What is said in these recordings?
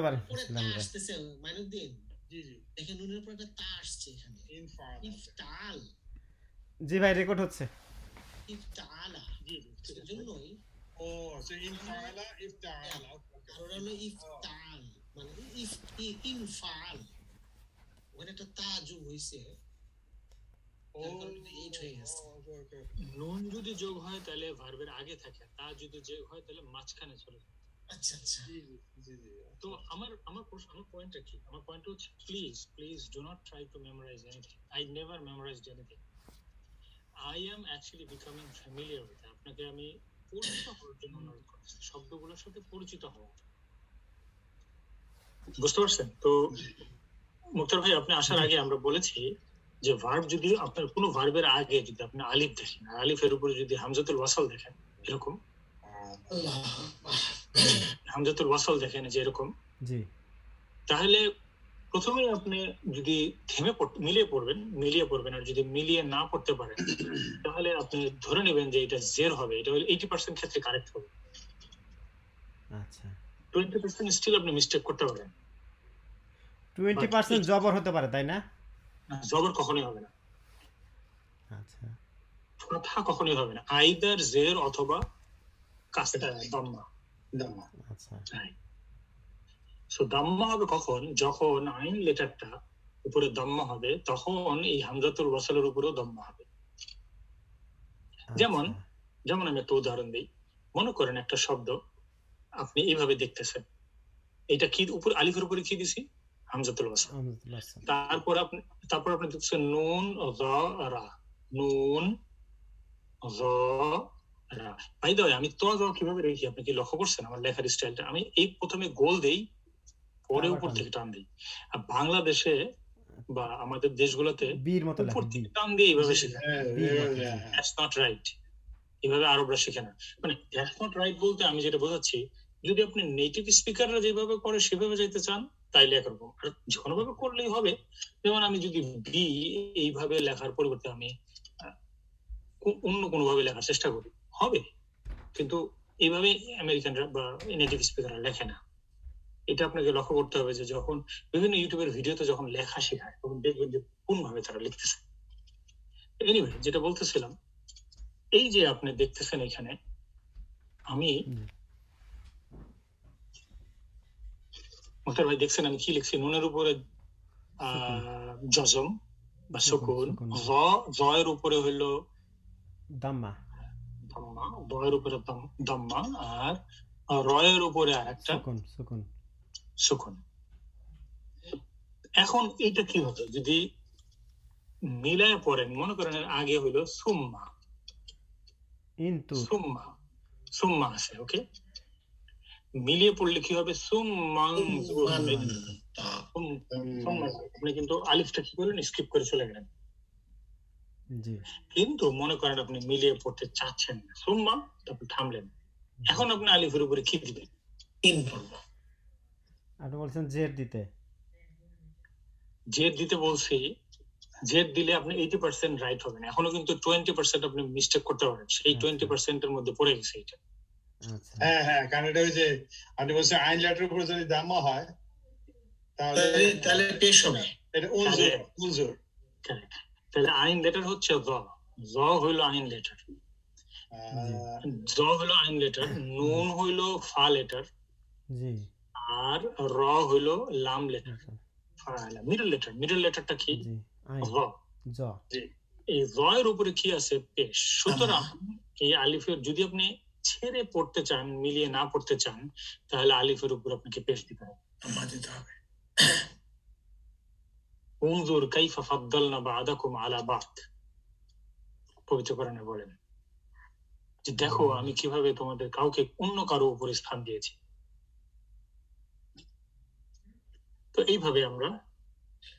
পরে তা আসতেছে মাইনুদ্দিন, জি জি দেখেন নুনের পরে একটা তা আসছে এখানে, ইফতাল। জি ভাই রেকর্ড হচ্ছে। ইফতালা, জি জি সেজন্যই ও সো ইনফালা ইফতালা, আর ওরা হলো ইফতাল মানে ইনফাল, ওখানে একটা তা যোগ হইছে, নুন যদি যোগ হয় তাহলে ভার্বের আগে থাকে, তা যদি যোগ হয় তাহলে মাঝখানে চলে যায়। আচ্ছা আচ্ছা, তো আমার পয়েন্টটা কি? আমার পয়েন্ট হচ্ছে please do not try to memorize anything. I never memorized anything. I am actually becoming familiar with. আপনাকে আমি পরিচিত হওয়ার জন্য অনুরোধ করছি, শব্দগুলোর সাথে পরিচিত হওয়া। বুঝতে পারছেন? তো মুক্তার ভাই, আপনি আসার আগে আমরা বলেছি যে ভার্ব যদি আপনার কোনো ভার্বের আগে যদি আপনি আলিফ দেখেন, আলিফের উপরে যদি হামজাতুল ওয়াসাল দেখেন, এরকম হামজাতুল ওয়াসাল দেখেন যে এরকম, জি তাহলে প্রথমে আপনি যদি থেমে মিলিয়ে পড়বেন, আর যদি মিলিয়ে না পড়তে পারেন তাহলে আপনি ধরে নেবেন যে এটা জের হবে, এটা হলো 80% ক্ষেত্রে কারেক্ট হবে। আচ্ছা 20% স্টিল আপনি মিস্টেক করতে পারেন। 20% জবর হতে পারে তাই না? জবর কখনোই হবে না, আচ্ছা ফাথা কখনোই হবে না, আইদার জের অথবা কাসরা দাম্মা। আচ্ছা সো দাম্মা হবে কখন? যখন আইন লেটারটা উপরে দাম্মা হবে তখন এই হামজাতুল ওয়াসালের উপরেও দাম্মা হবে। যেমন যেমন আমি একটা উদাহরণ দিই। মনে করেন একটা শব্দ আপনি এইভাবে দেখতেছেন, এটা কি উপর আলিফের উপরে কি দিছি? হামজাতুল ওয়াসাল। তারপর আপনি দেখছেন নুন রা, নুন রা। ভাই দাও, আমি তো কিভাবে রেখি আপনি কি লক্ষ্য করছেন আমার লেখার স্টাইলটা? আমি এই প্রথমে গোল দেই, পরে উপর থেকে টান দিই। আর বাংলাদেশে বা আমাদের দেশগুলোতে বীর মতো উপর থেকে টান দিয়ে এইভাবে শেখে। দ্যাটস নট রাইট, এভাবে আরবরা শেখে না। মানে দ্যাটস নট রাইট বলতে আমি যেটা বোঝাচ্ছি, যদি আপনি নেটিভ স্পিকাররা যেভাবে করে সেভাবে যাইতে চান তাইলে একরকম, আর যে কোনোভাবে করলেই হবে। যেমন আমি যদি বি এইভাবে লেখার পরিবর্তে আমি অন্য কোনোভাবে লেখার চেষ্টা করি, হবে, কিন্তু এইভাবে আমেরিকানরা বা নেটিভ স্পিকাররা লেখে না। এটা আপনাকে লক্ষ্য করতে হবে যে যখন বিভিন্ন ইউটিউবের ভিডিওতে যখন লেখা শেখায় তখন দেখবেন যে কোন ভাবে তারা লিখতেছে। এনিওয়ে, যেটা বলতেছিলাম, এই যে আপনি দেখতেছেন এখানে আমি মুক্তার ভাই দেখছেন আমি কি লিখছি? নুনের উপরে জজম বা সুকুন, জয়ের উপরে হইল দাম্মা, দয়ের উপরে দাম্মা, আর রয়ের উপরে আরেকটা সুকুন। এখন এটা কি হতো যদি মিলায় পড়েন? মনে করেন আগে হইলো সুম্মা, সুম্মা আছে, ওকে, মিলিয়ে পড়লে কি হবে? আপনি কিন্তু আলিফটা কি করলেন? স্কিপ করে চলে গেলেন। কিন্তু মনে করেন আপনি মিলিয়ে পড়তে চাচ্ছেন না, সুম্মা, তারপর থামলেন, এখন আপনি আলিফের উপরে কি দিবেন? ইন পড়ব। আপনি বলছেন জেড দিতে বলছি। জেড দিলে আপনি 80% রাইট হবে না, এখনো কিন্তু 20% আপনি মিস্টেক করতে পারেন। সেই 20% এর মধ্যে পড়ে গেছে এটা। হ্যাঁ হ্যাঁ, কারণ এটা হচ্ছে আপনি বলছেন আইন লেটার উপরে যদি দাম্মা হয় তাহলে পেশ হবে, এটা উনজুর। তাহলে আইন লেটার হচ্ছে জ হইলো আইন লেটার, জ হইলো আইন লেটার, নুন হইলো ফা লেটার, আর র হইলো লাম লেটার, মিডল লেটারটা কি? জ। এই জয়ের উপরে কি আছে? পেশ। সুতরাং এই আলিফের যদি আপনি ছেড়ে পড়তে চান, মিলিয়ে না পড়তে চান, তাহলে আলিফের উপর আপনাকে পেশ দিতে হবে। উনজুর কাইফা ফাদ্দালনা বা'দাকুম আলা বা'দ, পবিত্র কোরআনে বলেন যে দেখো আমি কিভাবে তোমাদের কাউকে অন্য কারো উপরে স্থান দিয়েছি। তো এইভাবে আমরা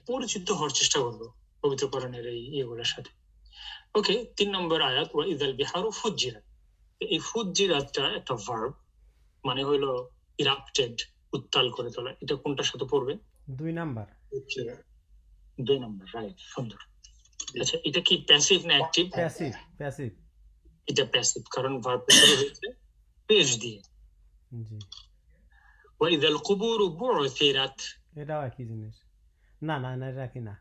পরিচিত হওয়ার চেষ্টা করবো পবিত্র কোরআনের এই ইয়েগুলোর সাথে। ওকে, 3 নম্বর আয়াত, ওয়া ইযাল বিহারু ফুজ্জিরাত। এই ফুজ্জিরাতটা একটা ভার্ব, মানে হলো ইরাপ্টেড, উত্তাল করে তোলা। এটা কোনটার সাথে পড়বে? 2 নাম্বার, রাইট, সুন্দর। আচ্ছা, এটা কি প্যাসিভ না অ্যাক্টিভ? প্যাসিভ। এটা প্যাসিভ, কারণ ভার্ব শুরু হয়েছে পেশ দিয়ে। জি। وإذا القبور بعثرت এটাও একই জিনিস। না না না, এটা রাখি না।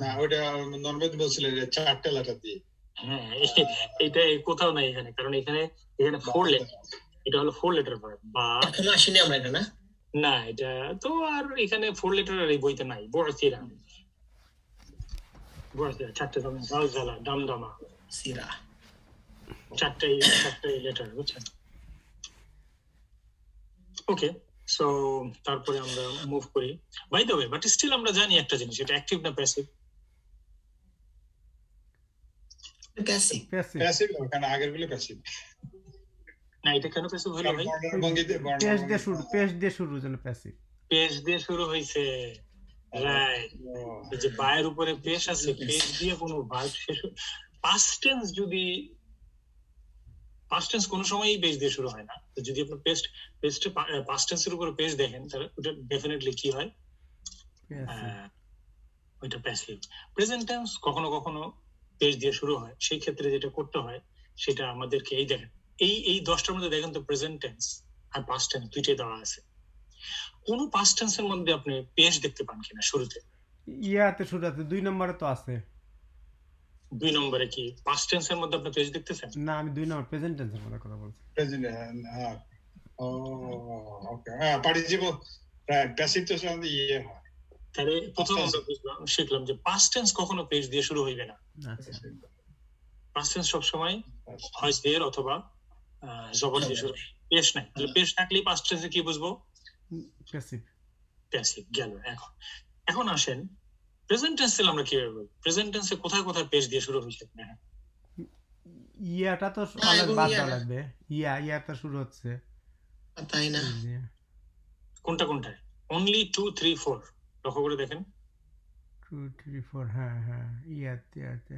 না ওটা নরমালি বলছিল যে 4টা লেটার দিয়ে। হ্যাঁ, এটা কোথাও নাই এখানে, কারণ এখানে 4 লেটার, এটা হলো 4 লেটার ভার্ব। বা এখনো আসেনি আমরা এটা না, না এটা তো আর এখানে 4 লেটারের এই বইতে নাই। বুআসিরা, বুআসিরা 4টা দাম, জালজালা, দামদামা, সিরা 4টাই লেটার, বুঝছেন? ওকে, সো তারপরে আমরা মুভ করি। By the way, but still আমরা জানি একটা জিনিস, এটা অ্যাক্টিভ না প্যাসিভ? প্যাসিভ। প্যাসিভ। প্যাসিভ কারণ আগের গুলো প্যাসিভ। না, এটা কেন প্যাসিভ হলো ভাই? পেশ দিয়ে শুরু যেন প্যাসিভ। পেশ দিয়ে শুরু হইছে, রাইট। এই যে বায়ের উপরে পেশ আছে, পেশ দিয়ে কোনো ভার্ব শেষ, পাস্ট টেন্স যদি, পাস্ট টেন্স কোনো সময়ই পেশ দিয়ে শুরু হয় না। তো যদি আপনি পেস্টে পাস্ট টেন্সের উপরে পেশ দেখেন, তাহলে ওটা ডেফিনেটলি কি হয়? ওইটা প্যাসিভ। প্রেজেন্ট টেন্স কখনো কখনো পেশ দিয়ে শুরু হয়, সেই ক্ষেত্রে যেটা করতে হয় সেটা আমাদেরকে এই দেখেন, এই 10টার মধ্যে দেখেন তো প্রেজেন্ট টেন্স আর পাস্ট টেন্স দুইটাই দেওয়া আছে। কোন পাস্ট টেন্সের মধ্যে আপনি পেশ দেখতে পান কিনা শুরুতে? ইয়াতে শুরু আছে, 2 নম্বরে তো আছে। 2 নম্বরে কি পাস্ট টেন্সের মধ্যে আপনি পেজ দেখতেছেন? না, আমি 2 নম্বর প্রেজেন্ট টেন্সের কথা বলছি। প্রেজেন্ট, হ্যাঁ। ও ওকে, হ্যাঁ পার্টিসিপল, রাইট। প্যাসিভ তো সামনে ইয়ে হয়। তাহলে প্রথম আমরা শিখলাম যে পাস্ট টেন্স কখনো পেজ দিয়ে শুরু হইবে না। আচ্ছা, পাস্ট টেন্স সব সময় হয় জের অথবা জবর দিয়ে শুরু, পেশ নাই। তাহলে পেশ থাকলেই পাস্ট টেন্সে কি বুঝবো? প্যাসিভ। প্যাসিভ গেল। এখন আসেন প্রেজেন্ট টেন্সে আমরা কিভাবে বলবো? প্রেজেন্ট টেন্সে কোথায় কোথায় পেজ দিয়ে শুরু হইছে? ইয়াটা তো অনেক বাদ দেওয়া লাগবে। ইয়াটা শুরু হচ্ছে, তাই না? কোনটা কোনটায়? অনলি 2 3 4 লক্ষ্য করে দেখেন। 2 3 4, হ্যাঁ হ্যাঁ, ইয়াতে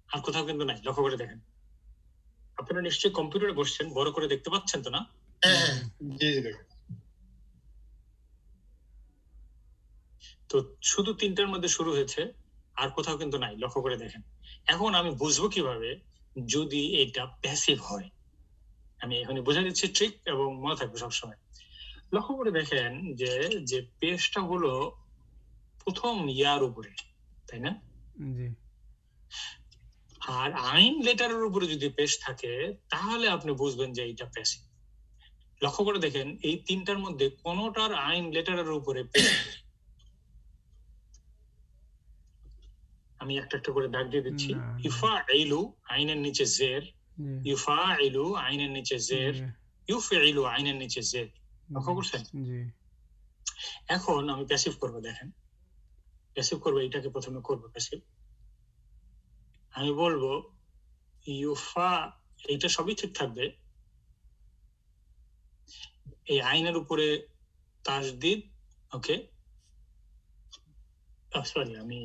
আর কোথাও কিন্তু নাই, লক্ষ্য করে দেখেন। আপনারা নিশ্চয়ই কম্পিউটারে বসছেন, বড় করে দেখতে পাচ্ছেন তো না? হ্যাঁ জি জি। তো শুধু 3টার মধ্যে শুরু হয়েছে, আর কোথাও কিন্তু নাই, লক্ষ্য করে দেখেন। এখন আমি বুঝবো কিভাবে যদি এটা প্যাসিভ হয়? আমি এখানে বোঝা দিচ্ছি ট্রিক, এবং মনে থাকবে সবসময়। লক্ষ্য করে দেখেন যে পেজটা হলো প্রথম ইয়ার উপরে, তাই না? জি। আর আইন লেটারের উপরে যদি পেশ থাকে তাহলে আপনি বুঝবেন যে এটা প্যাসিভ। লক্ষ্য করে দেখেন এই 3টার মধ্যে কোনটার আইন লেটারের উপরে পেশ, আমি একটা একটা করে দাগ দিয়ে দিচ্ছি। ইউফাইলু আইনের নিচে জের, ইউফাইলু আইনের নিচে জের, ইউফাইলু আইনের নিচে জের, লক্ষ্য করছেন? জি। এখন আমি প্যাসিভ করব, দেখেন প্যাসিভ করব, এটাকে প্রথমে করব প্যাসিভ। আমি বলবো ইউফা, এইটা সবই ঠিক থাকবে, এই আইনের উপরে তাসদিদ, ওকে সরি আমি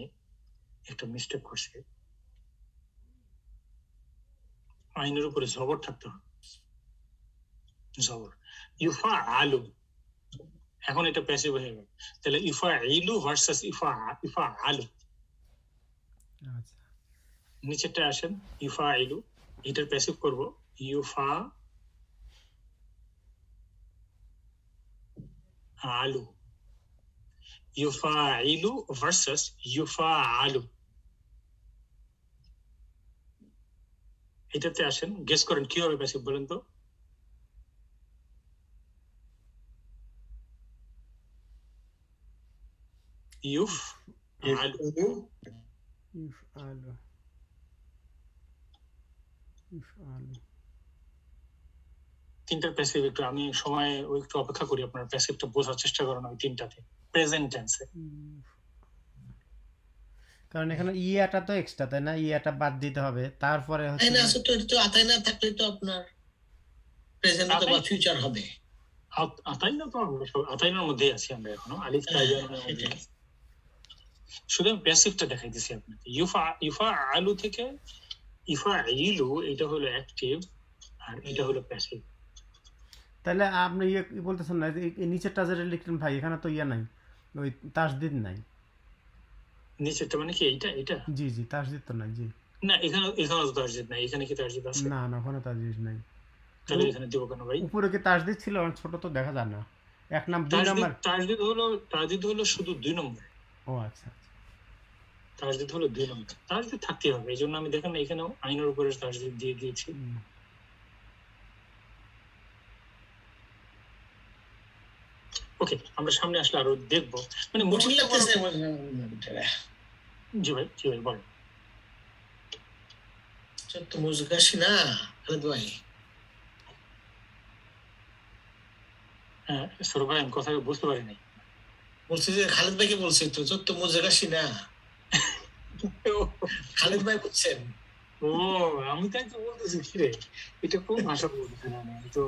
একটা মিস্টেক করছি, আইনের উপরে জবর থাকতে হবে, জবর। ইউফা আলু, এখন এটা প্যাসিভ হয়ে গেল। তাহলে ইফা ইলু ভার্সাস ইফা আলু। আচ্ছা, নিচেরটা আসেন, ইফা ইলু, এটার প্যাসিভ করব ইউফা আলু, ইউফা ইলু ভার্সাস ইউফা আলু। এটাতে আসেন, গেস করেন কি হবে প্যাসিভ, বলেন তো? ইউফ আলু, তিনটার প্যাসিভ একটু আমি সময় একটু অপেক্ষা করি, আপনার প্যাসিভটা বোঝার চেষ্টা করেন ওই তিনটাতে প্রেজেন্ট টেন্সে। কারণ এখানে ইয়াটা তো এক্সট্রা, তাই না? ইয়াটা বাদ দিতে হবে, তারপরে হচ্ছে না তো আতাইনা থাকলে তো আপনার প্রেজেন্ট অথবা ফিউচার হবে। আতাইনা তো আতাইনার মধ্যেই আছি আমরা এখনো, আলিফ তাইয়ার মধ্যে। শুধু আমি প্যাসিভটা দেখাইতেছি আপনাকে। ইউফা আলু থেকে ইফা ইলু, এটা হলো অ্যাক্টিভ আর এটা হলো প্যাসিভ। তাহলে আপনি বলতেছেন না এই নিচেরটা যেটা লিখলেন ভাই, এখানে তো ইয়া নাই, ওই তাসদিদ নাই। নিচেরটা মানে কি এটা? জি জি, তাসদিদ তো নাই। জি না, এখানে তো তাসদিদ নাই। এখানে কি তাসদিদ আছে? না না, ওখানে তাসদিদ নাই। তাহলে এখানে দিব কেন ভাই? উপরে কি তাসদিদ ছিল? ছোট তো দেখা যায় না। এক নাম 2 নাম্বার। তাজদিদ হলো শুধু 2 নম্বর। ও আচ্ছা। তাজদিদ হলো 2 নম্বর। তাজদিদ থাকতে হবে। এই জন্য আমি দেখেন না এখানেও আইনের উপরে তাজদিদ দিয়ে দিয়েছি। ওকে, আমরা সামনে আসলে আরো দেখবো। মানে কঠিন লাগতেছে জি ভাই বলেন। তো মুজগাসি না খালেদ ভাই। হ্যাঁ সৌরভ ভাই, আমি কথা বুঝতে পারি নাই। বলছি যে খালেদ ভাইকে বলছি তো মুজগাসি না খালেদ ভাই বলছেন। ও আমি তাই তো বলতেছি কিরে, এটা কোন ভাষা বলতেছেন? আমি তো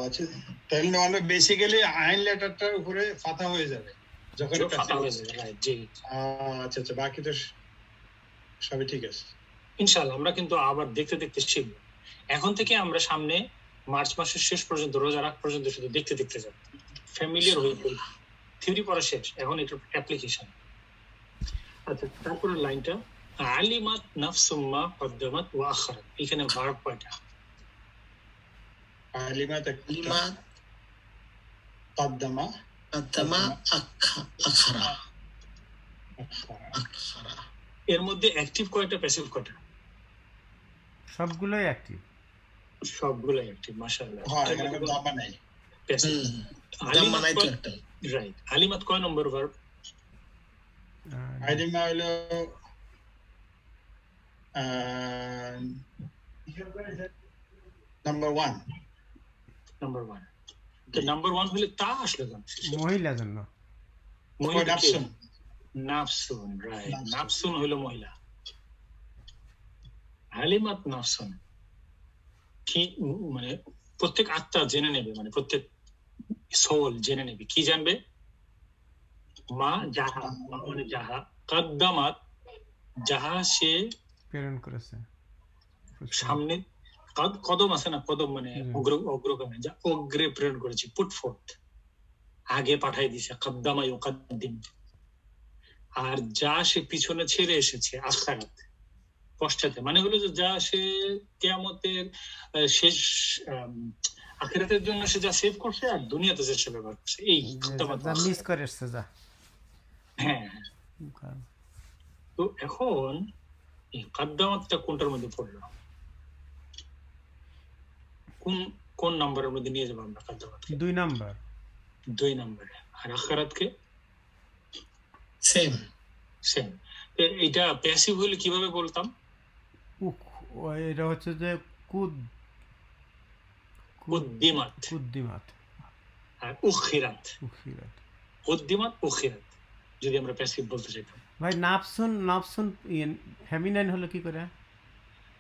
আচ্ছা, তাহলে মানে বেসিক্যালি আইন লেটারটার উপরে ফাতা হয়ে যাবে যখন ফাতা হয়ে যাবে। রাইট, জি। আচ্ছা, বাকি তো সবই ঠিক আছে। ইনশাআল্লাহ আমরা কিন্তু আবার দেখতে দেখতে শিখবো। এখন থেকে আমরা সামনে মার্চ মাসের শেষ পর্যন্ত, রোজার আগ পর্যন্ত শুধু দেখতে যাব। ফ্যামিলিয়ার হয়ে পড়ি। থিওরি পড়া শেষ, এখন এটা অ্যাপ্লিকেশন। আচ্ছা, তারপরে লাইনটা আলিমাত নাফসুম মা কদ্দামাত ওয়া আখারাত। এখানে ভার্ব কয়টা? আলিমাত লিমাত কদ্দামা আখারা। এর মধ্যে অ্যাক্টিভ কয়টা, প্যাসিভ কয়টা? সবগুলোই অ্যাক্টিভ। সবগুলোই অ্যাক্টিভ, মাশাআল্লাহ। হ্যাঁ, এখানে দাবা নাই। প্যাসিভ। রাইট। আলিমাত কয় নম্বর ভার্ব? আলিমা হলো নাম্বার 1। নাম্বার 1। তো নাম্বার 1 হলে তা আসলে কেন? মহিলা জন্য। নাফসুন, রাইট। নাফসুন হলো মহিলা। আলিমাত নাফসুন কি মানে প্রত্যেক আত্মা জেনে নেবে, মানে প্রত্যেক সোল জেনে নেবে। কি জানবে? মা যাহা, মানে যাহা কদ্দামাত, যাহা সে প্রেরণ করেছে সামনে। কদম আছে না, কদম মানে অগ্রগামী, যা অগ্রে প্রেরণ করেছে, পুট ফোর্থ, আগে পাঠাই দিছে, কদ্দামা ইউকাদ্দিম। আর যা সে পিছনে ছেড়ে এসেছে, আখারাত, পশ্চাতে, মানে হলো যে যা সে কিয়ামতের শেষ আখিরাতের জন্য সে যা সেভ করছে আর দুনিয়াতে যে সে ব্যবহার করছে, এই যা মিস করে এসেছে যা। হ্যাঁ। তো এখন এই কদ্দামাতটা কোনটার মধ্যে পড়লো? কোন নাম্বারের মধ্যে নিয়ে যাবো আমরা কদ্দামাতকে? 2 নাম্বার। 2 নম্বরে। আর আখিরাতকে সেম। এটা প্যাসিভ হলে কিভাবে বলতাম? এটা হচ্ছে যে কুদ্দিমাত আর উখিরাত। কুদ্দিমাত উখিরাত যদি আমরা প্যাসিভ বলতে চাইতাম। ভাই নাফসুন ফেমিনাইন হলো কি করে?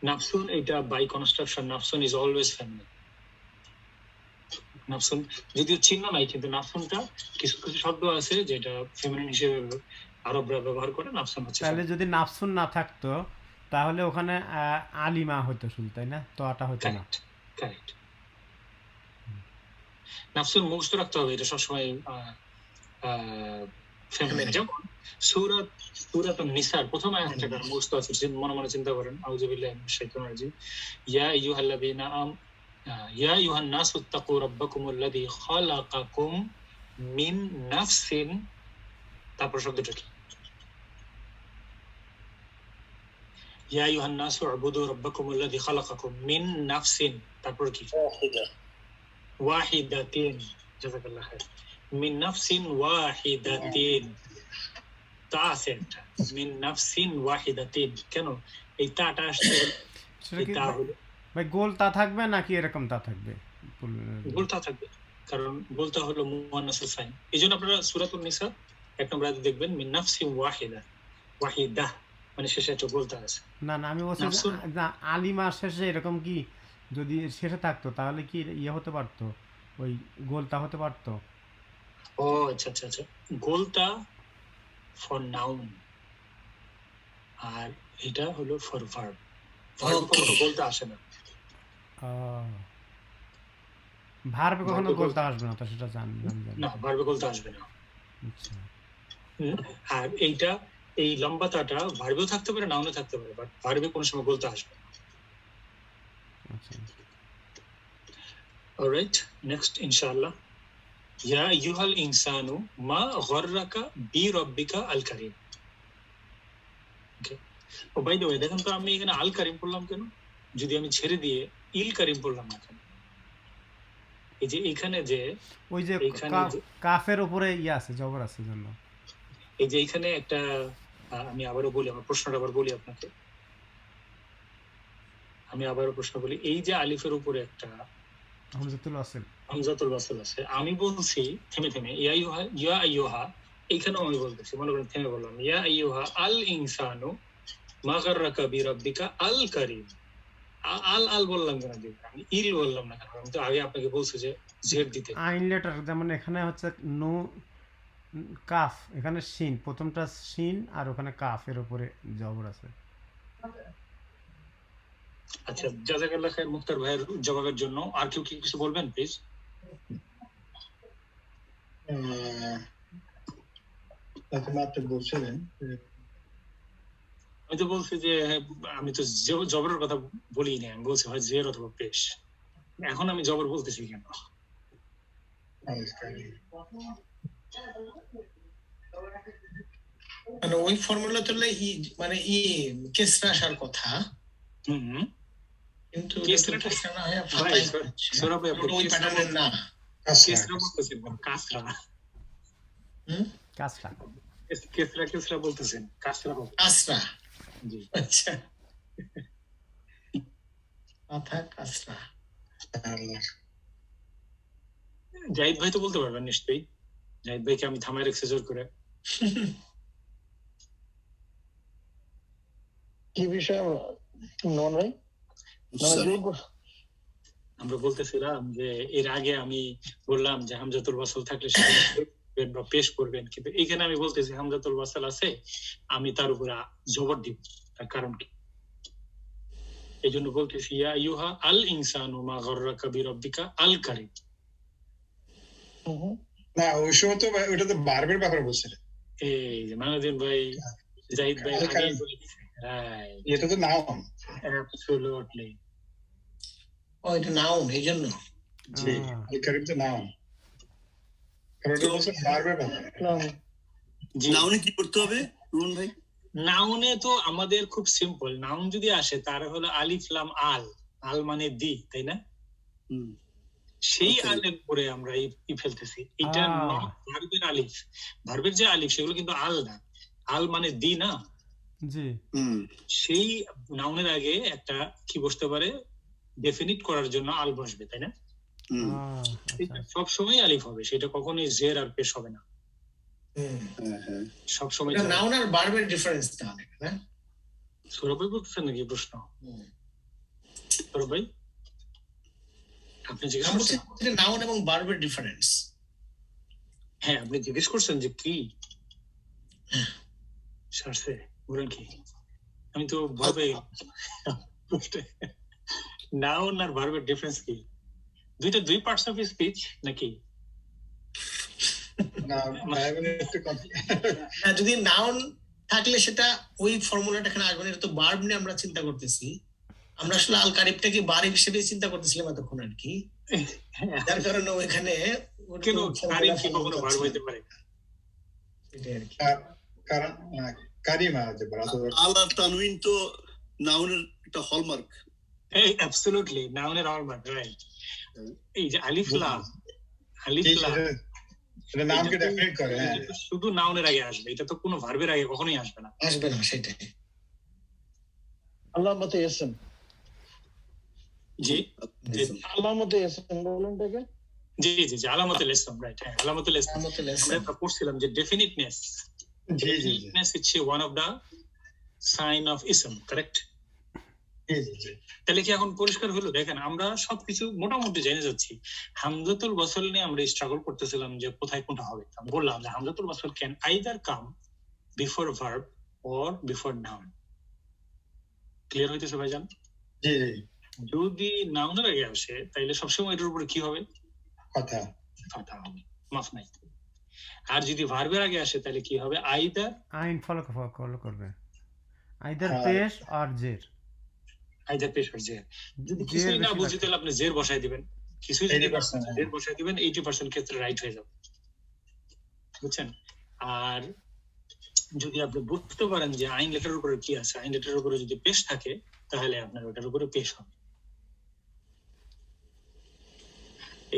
নাফসুন এটা বাই কনস্ট্রাকশন, নাফসুন ইজ অলওয়েজ ফেমিনাইন। নাফসুন যদিও চিহ্ন নাই, কিন্তু নাফসুনটা কিছু কিছু শব্দ আছে যেটা ফেমিনাইন হিসেবে আরবরা ব্যবহার করে। নাফসুন হচ্ছে, তাহলে যদি নাফসুন না থাকতো তাহলে ওখানে আলিমা হতো শুধু, তাই না? তো আটা হতো না। কারেক্ট। নাফসুন মুখস্থ রাখতে হবে, এটা সবসময় ফেমিনাইন। যেমন সূরাত নিসার প্রথম আয়াতটা মুখস্থ আছে, মনে মনে চিন্তা করেন, আউযু বিল্লাহি মিনাশ শাইতানির রাজিম। ইয়া আইয়ুহাল্লাযীনা ইয়া আইয়ুহান নাসু তাকু রাব্বাকুমুল্লাযী খালাকাকুম মিন নাফসিন। তারপর শব্দটা কি? ইয়া আইয়ুহান নাসু উবুদু রাব্বাকুমুল্লাযী খালাকাকুম মিন নাফসিন। তারপর কি? ওয়াহিদাতিন। জাযাকাল্লাহু খাইর। মিন নাফসিন ওয়াহিদাতিন। তা আছে একটা, মিন নাফসিন ওয়াহিদাতিন। কেন এই তাটা আসছে? এটা হলো ভাই গোল তা থাকবে নাকি এরকম তা থাকবে? গোল তা থাকবে, কারণ গোলটা হলো মুয়ান্নাসুল সাইন। এইজন্য আপনারা সূরাতুন নিসা 1 নম্বর আয়াতে দেখবেন মিন নাফসিন ওয়াহিদা, মানে শেষে একটা গোলটা আছে। না আমি বলছি আলিমা শেষে এরকম কি যদি শেষে থাকতো তাহলে কি ইয়ে হতে পারতো, ওই গোলটা হতে পারতো? ও আচ্ছা। গোলটা ফর নাউন আর এটা হলো ফর ভার্ব। ভার্বে গোলটা আসে না। ভার্বে কখনো গোলটা আসবে না, তো সেটা জানি না, ভার্বে গোলটা আসবে না। আচ্ছা। আর এইটা এই লম্বাটাটা ভার্বেও থাকতে পারে, নাউনে থাকতে পারে, বাট ভার্বে কোনো সময় গোলটা আসবে না। আচ্ছা। অলরাইট, নেক্সট ইনশাআল্লাহ। ইয়া আইয়ুহাল ইনসানু মা গররাকা বিরাব্বিকা আল কারীম। ওকে, ও বাই দ্য ওয়ে, দেখেন তো আমি এখানে আল কারীম বললাম কেন, যদি আমি ছেড়ে দিয়ে ইল কারীম বললাম না কেন? এই যে এখানে যে ওই যে এইখানে কাফের উপরে ইয়ে আছে, জবর আছে জন্য। এই যে এখানে একটা আমি আবারও বলি, আমার প্রশ্নটা আবার বলি আপনাকে, আমি আবারও প্রশ্ন বলি। এই যে আলিফের উপরে একটা হামজাতুল ওয়াসিল, হামজাতুল ওয়াসল আছে, আমি বলছি থেমে থেমে ইয়া আইয়ুহা, এইখানেও আমি বলতেছি, মনে করেন থেমে বললাম ইয়া আইয়ুহা আল ইনসানু মা গাররাকা বিরাব্বিকা আল কারীম। আল আল বললাম কেন, আমি ইল বললাম না কেন? আমি তো আগে আপনাকে বলছি যে জের দিতে। আইন লেটার, যেমন এখানে হচ্ছে নো কাফ, এখানে শিন, প্রথমটা শিন আর ওখানে কাফের উপরে জবর আছে। আচ্ছা, জাযাকাল্লাহ খায়ের মুক্তার ভাইয়ের জবাবের জন্য। আর কেউ কি কিছু বলবেন প্লিজ? মাত্র বলছিলেন, আমি তো বলছি যে আমি তো জবরের কথা বলি না, আমি বলছি হয় জের অথবা পেশ। এখন আমি জবর বলতেছি কেন? মানে ওই ফর্মুলা তুললে মানে কেসরা আসার কথা, কিন্তু কেসরা না হয় ফাতাই সৌরভ ভাই, আপনি ওই প্যাটার্নের না। কেসরা বলতেছেন কেন? কাসরা। কাসরা, কেসরা কেসরা বলতেছেন, কাসরা হোক। কাসরা, জি আচ্ছা, মাথা কাসরা। জাহিদ ভাই তো বলতে পারবেন নিশ্চয়ই। জাহিদ ভাইকে আমি থামায় রেখেছি জোর করে। কি বিষয় নন ভাই? আমরা বলতেছিলাম যে এর আগে আমি বললাম যে হামজাতুল ওয়াসল থাকলে সেটা বা পেশ করবেন, কিন্তু এখানে আমি বলতেছি হামজাতুল ওয়াসল আছে, আমি তার উপরে জবর দিব। তার কারণ কি? এই জন্য বলতেছি ইয়া আইয়ুহা আল ইনসানু মা গররাকা বিরাব্বিকা আল কারীম। না ওই সময় তো ওটা তো বারবার ব্যাপারে বলছিলেন। এই যে মানউদ্দিন ভাই, জাহিদ ভাই আগেই বলে দিয়েছে। রাইট, এটা তো নাউন। অ্যাবসলিউটলি। ও, এটা নাউন, এই জন্য। জি, আল কারীম তো নাউন, কারণ এটা বলছে বারবার ব্যাপারে। জি, নাউনে কি করতে হবে রুন ভাই? নাউনে তো আমাদের খুব সিম্পল, নাউন যদি আসে তার হলো আলিফ লাম আল, আল মানে দি, তাই না? সেই আলের উপরে আমরা ই ফেলতেছি। এটা ভার্বের আলিফ, ভার্বের যে আলিফ সেগুলো কিন্তু আল না, আল মানে দি না। জি, সেই নাউনের আগে একটা কি বসতে পারে, ডেফিনিট করার জন্য আল বসবে, তাই না? সব সময় আলিফ হবে, সেটা কখনোই জের আর পেশ হবে না। সব সময় নাউন আর ভার্বের ডিফারেন্স তাহলে, না? সৌরভ ভাই বলতেছেন নাকি প্রশ্ন? সৌরভ ভাই, আপনি জিজ্ঞেস করছেন নাউন এবং ভার্বের ডিফারেন্স। হ্যাঁ, আপনি জিজ্ঞেস করছেন যে কি সারছে বলেন কি? আমি তো ভাবে নাউন আর ভার্বের ডিফারেন্স কি? দুইটা দুই পার্টস অফ স্পিচ নাকি? যদি নাউন থাকলে সেটা ওই ফর্মুলাটা এখানে আসবে না, এটা তো ভার্ব নিয়ে আমরা চিন্তা করতেছি। আমরা আসলে আল কারিবটাকে ভার্ব হিসেবে চিন্তা করতেছিলাম এতক্ষণ আর কি, যার কারণে ওইখানে কেন কারিম কি কখনো ভার্ব হইতে পারে? কারণ কারিম আছে আল আর তানউইন তো নাউনের একটা হলমার্ক। এই অ্যাবসলিউটলি নাউনের হলমার্ক, রাইট। এই যে আলিফ লাম, আলিফ লাম এটা নাউনকে ডেফিনেট করে, শুধু নাউনের আগে আসবে, এটা তো কোনো ভার্বের আগে কখনোই আসবে না। সেটাই। আল্লামতে ইসম, জি আল্লামতে ইসম বলেন তাকে। জি জি জি, আলামতুল ইসম, রাইট। হ্যাঁ, আলামতুল ইসম আমরা পড়ছিলাম যে ডেফিনিটনেস, ডেফিনিটনেস হচ্ছে one of the sign of ইসম, কারেক্ট? তাহলে কি এখন পরিষ্কার হলো? দেখেন, আমরা সবকিছু মোটামুটি জেনে যাচ্ছি। হামজাতুল ওয়াসল নিয়ে আমরা স্ট্রাগল করতেছিলাম যে কোথায় কোনটা হবে। আমি বললাম যে হামজাতুল ওয়াসল can either come before verb or before noun. Clear হইতেছে ভাইজান? জি, যদি নাউনের আগে আসে তাইলে সবসময় এটার উপরে কি হবে? কথা, কথা হবে, মাফ নাই। আর যদি ভার্বের আগে আসে তাহলে কি হবে? আইদার আইন ফলো করবে, আইদার পেশ আর জের। আইদার পেশ আর জের। যদি কিছুই না বুঝি তাহলে আপনি জের বসাই দিবেন। কিছু যদি 80%, হ্যাঁ। 100 বসাই দিবেন 80% ক্ষেত্রে রাইট হয়ে যাবে, বুঝছেন? আর যদি আপনি বুঝতে পারেন যে আইন লেটারের উপরে কি আছে, আইন লেটারের উপরে যদি পেশ থাকে তাহলে আপনার ওটার উপরে পেশ হবে।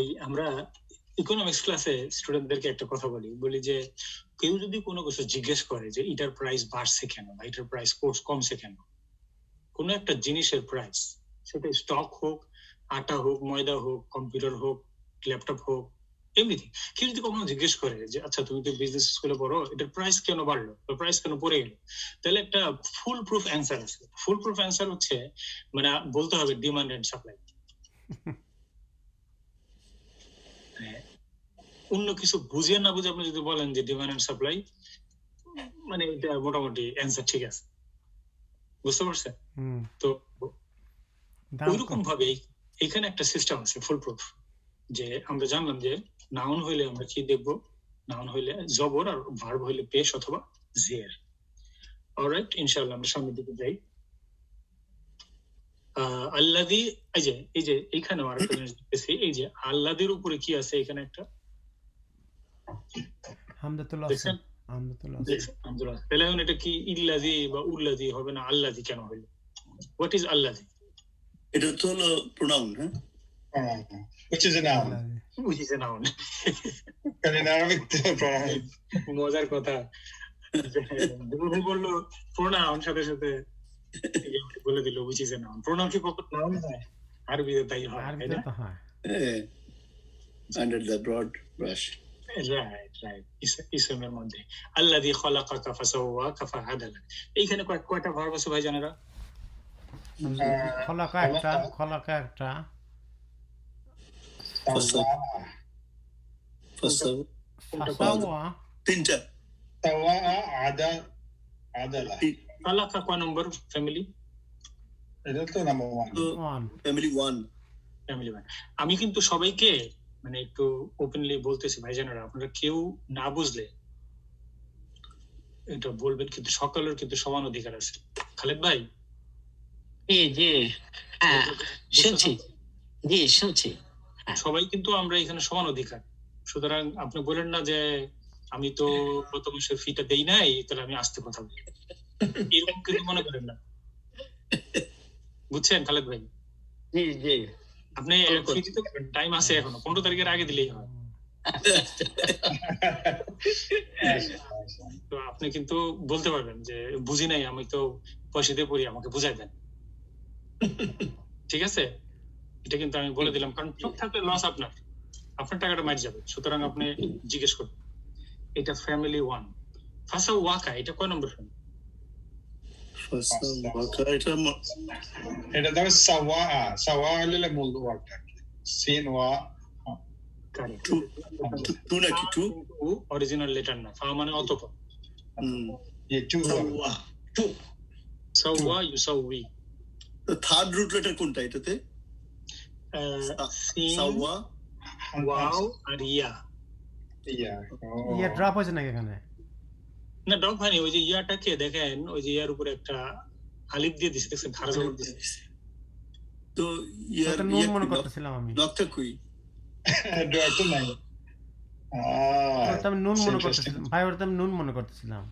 এই আমরা ইকোনমিক্স ক্লাসে স্টুডেন্টদেরকে একটা কথা বলি যে কেউ যদি কোনো কিছু জিজ্ঞেস করে যে এটার প্রাইস বাড়ছে কেন বা এটার প্রাইস কমছে কেন, কোনো একটা জিনিসের প্রাইস, সেটা স্টক হোক, আটা হোক, ময়দা হোক, কম্পিউটার হোক, ল্যাপটপ হোক, এমনিথিং, কেউ যদি কখনো জিজ্ঞেস করে যে আচ্ছা তুমি তো বিজনেস স্কুলে পড়ো, এটার প্রাইস কেন বাড়লো বা প্রাইস কেন পড়ে গেল, তাহলে একটা ফুল প্রুফ অ্যান্সার আছে। ফুল প্রুফ অ্যান্সার হচ্ছে মানে বলতে হবে ডিমান্ড এন্ড সাপ্লাই। অন্য কিছু বুঝিয়ে না বুঝে আপনি যদি বলেন যে ডিমান্ড এন্ড সাপ্লাই, মানে এটা মোটামুটি অ্যান্সার ঠিক আছে, বুঝতে পারছেন? তো ওইরকম ভাবে এখানে একটা সিস্টেম আছে ফুল প্রুফ, যে আমরা জানলাম যে নাউন হইলে আমরা কি দেখবো, নাউন হইলে জবর আর ভার্ব হইলে পেশ অথবা জের। অলরাইট, ইনশাআল্লাহ আমরা সামনের দিকে যাই। আল্লাযী, এই যে এইখানে আরেকটা জিনিস দেখতেছি, এই যে আল্লাযীর উপরে কি আছে এখানে একটা হামদাতুল আছে, হামদাতুল আছে। আলহামদুলিল্লাহ। তাহলে এখন এটা কি ইল্লাযী বা উল্লাযী হবে না আল্লাযী কেন হলো? হোয়াট ইজ আল্লাযী? এটা তো হলো প্রোনাউন, হ্যাঁ, which is a noun. Which is a noun. And in Arabic, pronoun. মজার কথা, দুই বললো প্রোনাউন, সাথে সাথে বলে দিল which is a noun. Pronoun কি কখন নাউন হয়? আরবিতে তাই হয়, আরবিতে তো হয়। under the broad brush. Right, ইসমের মধ্যে আল্লাযী খালাকাকা ফাসাওয়াকা ফাআদালা। এইখানে কয়টা ভার্ব আছে ভাই জানেরা? খলাকা একটা ফাসাওয়া তিনটা। Sawaa, adala. খালাকা কয় নম্বর ফ্যামিলি? এটা তো number one. Family 1। Family one. আমি কিন্তু সবাইকে মানে একটু ওপেনলি বলতেছি ভাই জানেরা, আপনারা কেউ না বুঝলে এটা বলবেন, কিন্তু সকলের কিন্তু সমান অধিকার আছে। খালেদ ভাই, জি হ্যাঁ শুনছি, জি শুনছি। সবাই কিন্তু আমরা এখানে সমান অধিকার, সুতরাং আপনি বলেন না যে আমি তো গত মাসের ফিটা দেই নাই তাহলে আমি আসতে কথা বলি, এরকম কিন্তু মনে করেন না, বুঝছেন খালেদ ভাই? জি আপনি ফি দিতে পারবেন, টাইম আছে এখনো, 15 তারিখের আগে দিলেই হয়। তো আপনি কিন্তু বলতে পারবেন যে বুঝি নাই, আমি তো পয়সা দিয়ে পড়ি, আমাকে বুঝাই দেন, ঠিক আছে? এটা কিন্তু আমি বলে দিলাম, কারণ চুপ থাকলে লস আপনার টাকাটা মার যাবে, সুতরাং আপনি জিজ্ঞেস করবেন। এটা ফ্যামিলি ওয়ান। ফাসাওয়াকা এটা কয় নম্বর ফ্যামিলি? এটা ধরো সাওয়া হলে মূল ওয়ার্ডটা সিন ওয়া টু নাকি টু অরিজিনাল লেটার না, ফা মানে অতঃপর। টু সাওয়া ইউসাউই। থার্ড রুট লেটার কোনটা এটাতে? সিন, সাওয়া, ওয়াও আর ইয়া। ইয়া ড্রপ হয়েছে নাকি এখানে? না ড্রপ হয়নি, ওই যে ইয়াটাকে দেখেন, ওই যে ইয়ার উপরে একটা আলিফ দিয়ে দিছে, দেখছেন খারাজ জবর দিছে। তো ইয়ার নুন মনে করতেছিলাম আমি, নকটা কই? ডট নাই। আমি নুন মনে করতেছিলাম ভাই, ওটা আমি নুন মনে করতেছিলাম।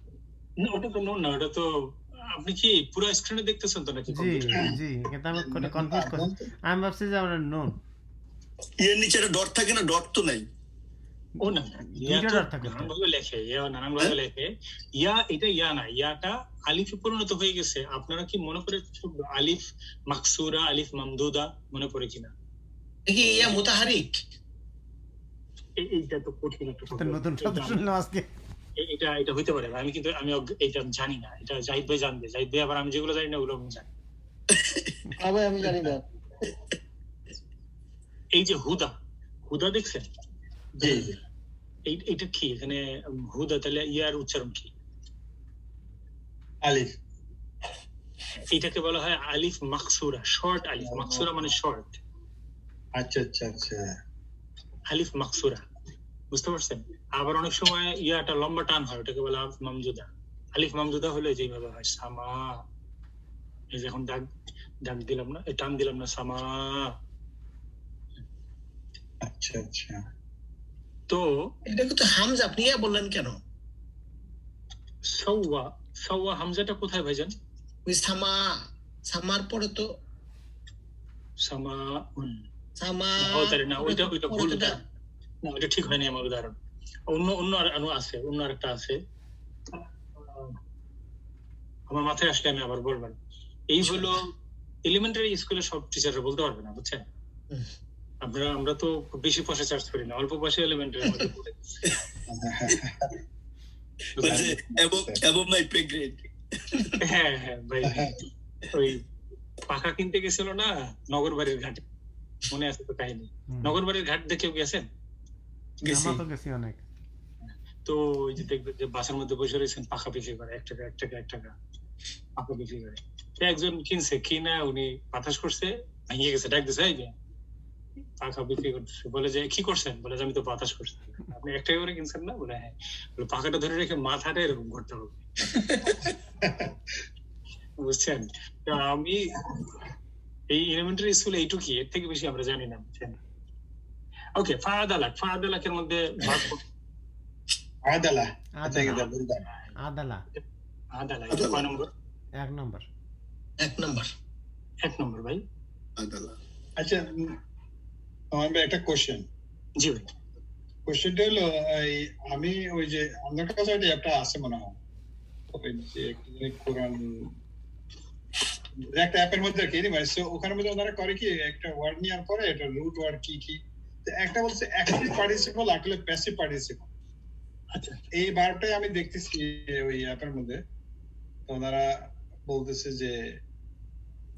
না ওটা তো নুন না, ওটা তো আপনি কি পুরো স্ক্রিনে দেখতেছেন তো নাকি? জি কিন্তু আমি কনফিউজ করছি, আমি ভাবছি যে আমরা নুন। এর নিচে একটা ডট থাকে না? ডট তো নাই। ও না, দুইটা ডট থাকে তো। নানানভাবে লেখে, নানানভাবে লেখে। ইয়া এটা ইয়া না, ইয়াটা আলিফে পরিণত হয়ে গেছে। আপনারা কি মনে করে আলিফ মাকসুরা, আলিফ মামদুদা মনে করে কিনা? কি ইয়া মুতাহারিক? এইটা তো কঠিন একটা কথা, নতুন শব্দ শুনলাম আজকে। এটা হইতে পারে, আমি কিন্তু এটা জানি না, এটা জাহিদ ভাই জানবে। জাহিদ ভাই আবার আমি যেগুলো জানি না ওগুলো আমি জানি। আমি জানি না। এই যে হুদা দেখছেন? এইটা কি এখানে হুদা, তাহলে ইয়ার উচ্চারণ কি? আলিফ। এটাকে বলা হয় আলিফ মাকসুরা, শর্ট আলিফ। মাকসুরা মানে শর্ট। আচ্ছা আচ্ছা আচ্ছা, আলিফ মাকসুরা, বুঝতে পারছেন? আবার অনেক সময় ইয়াটা লম্বা টান হয়, ওটাকে বলা আলিফ মামদুদা। আলিফ মামদুদা হলে যেভাবে হয় সামা, এই যে এখন দাগ দিলাম না, টান দিলাম না, সামা। আচ্ছা আচ্ছা তো এটাকে তো হামজা আপনি ইয়া বললেন কেন? সাওয়া সাওয়া হামজাটা কোথায় ভাইজান? ওই সামার পরে তো সামাউন সামা তাহলে না ওইটা ভুল পরে তো উদাহরণ। না ওইটা ঠিক হয়নি আমার উদাহরণ। অন্য আছে, অন্য আরেকটা আছে, আমার মাথায় আসলে আমি আবার বলবেন। এই হলো এলিমেন্টারি স্কুলে সব টিচাররা বলতে পারবে না, বুঝছেন? আমরা তো খুব বেশি পয়সা চার্জ করি না, অল্প পয়সা এলিমেন্টারি মধ্যে পড়ে। above my pay grade. হ্যাঁ হ্যাঁ ভাই, ওই পাখা কিনতে গেছিল না নগর বাড়ির ঘাটে, মনে আছে তো কাহিনী? নগর বাড়ির ঘাট দেখেও গেছেন? আমরা তো গেছি অনেক। তো ওই যে দেখবেন যে বাসার মধ্যে বসে রয়েছেন, পাখা বিক্রি করে 1 টাকা 1 টাকা 1 টাকা পাখা বিক্রি করে। একজন কিনছে, কিনা উনি বাতাস করছে, ভেঙে গেছে, ডাক দিছে এই যে পাখা বিক্রি করতেছে, বলে যে কি করছেন? বলে যে আমি তো বাতাস করছি। আপনি 1 টাকা করে কিনছেন না? বলে হ্যাঁ। বলে পাখাটা ধরে রেখে মাথাটা এরকম করতে হবে, বুঝছেন? আমি এই এলিমেন্টারি স্কুলে এইটুকুই, এর থেকে বেশি আমরা জানি না, বুঝছেন? ওকে, ফাদালাকের মধ্যে আদালা আদালা আদালা এটা কয় নম্বর? 1 নম্বর। 1 নম্বর ভাই। আদালা। আচ্ছা আমার একটা কোশ্চেন। জি ভাই। কোশ্চেনটা হলো আমি ওই যে আমাদের কাছে একটা আছে মনে হয়, ওই যে কোরআন একটা অ্যাপের মধ্যে কি ওখানের মধ্যে ওনারা করে কি একটা ওয়ার্ড নেওয়ার পরে এটা রুট ওয়ার্ড কি কি একটা বলছে অ্যাক্টিভ পার্টিসিপল আর একটা প্যাসিভ পার্টিসিপল। আচ্ছা, এই বারটাই আমি দেখতেছি ওই অ্যাপের মধ্যে। তো ওনারা বলতেছে যে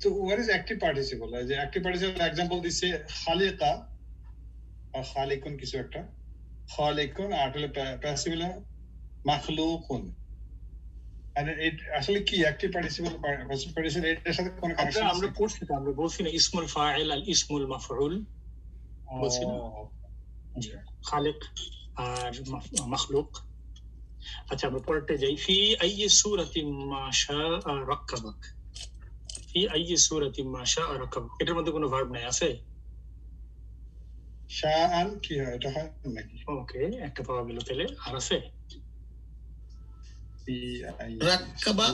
তো হোয়াট ইজ অ্যাক্টিভ পার্টিসিপল? যে অ্যাক্টিভ পার্টিসিপল এক্সাম্পল দিচ্ছে খালিকা আর খালিকুন, কিছু একটা খালিকুন, আর হলো প্যাসিভ মাখলুকুন। আসলে কি অ্যাক্টিভ পার্টিসিপল প্যাসিভ পার্টিসিপল এটার সাথে কোনো কানেকশন আছে? আমরা পড়ছি তো, আমরা বলছি না ইসমুল ফাইল আর ইসমুল মাফউল, বলছি না খালিক আর মাখলুক। আচ্ছা আমরা পরেরটা যাই। ফি আইয়ি সূরাতিন মা শাআ রাক্কাবাক। ফি আইয়ি সূরাতিন মা শাআ রাক্কাবাক, এটার মধ্যে কোনো ভার্ব নাই, আছে? শাআন কি হয়, এটা হয় নাকি? ওকে, একটা পাওয়া গেল, তাহলে আর আছে? রাক্কাবা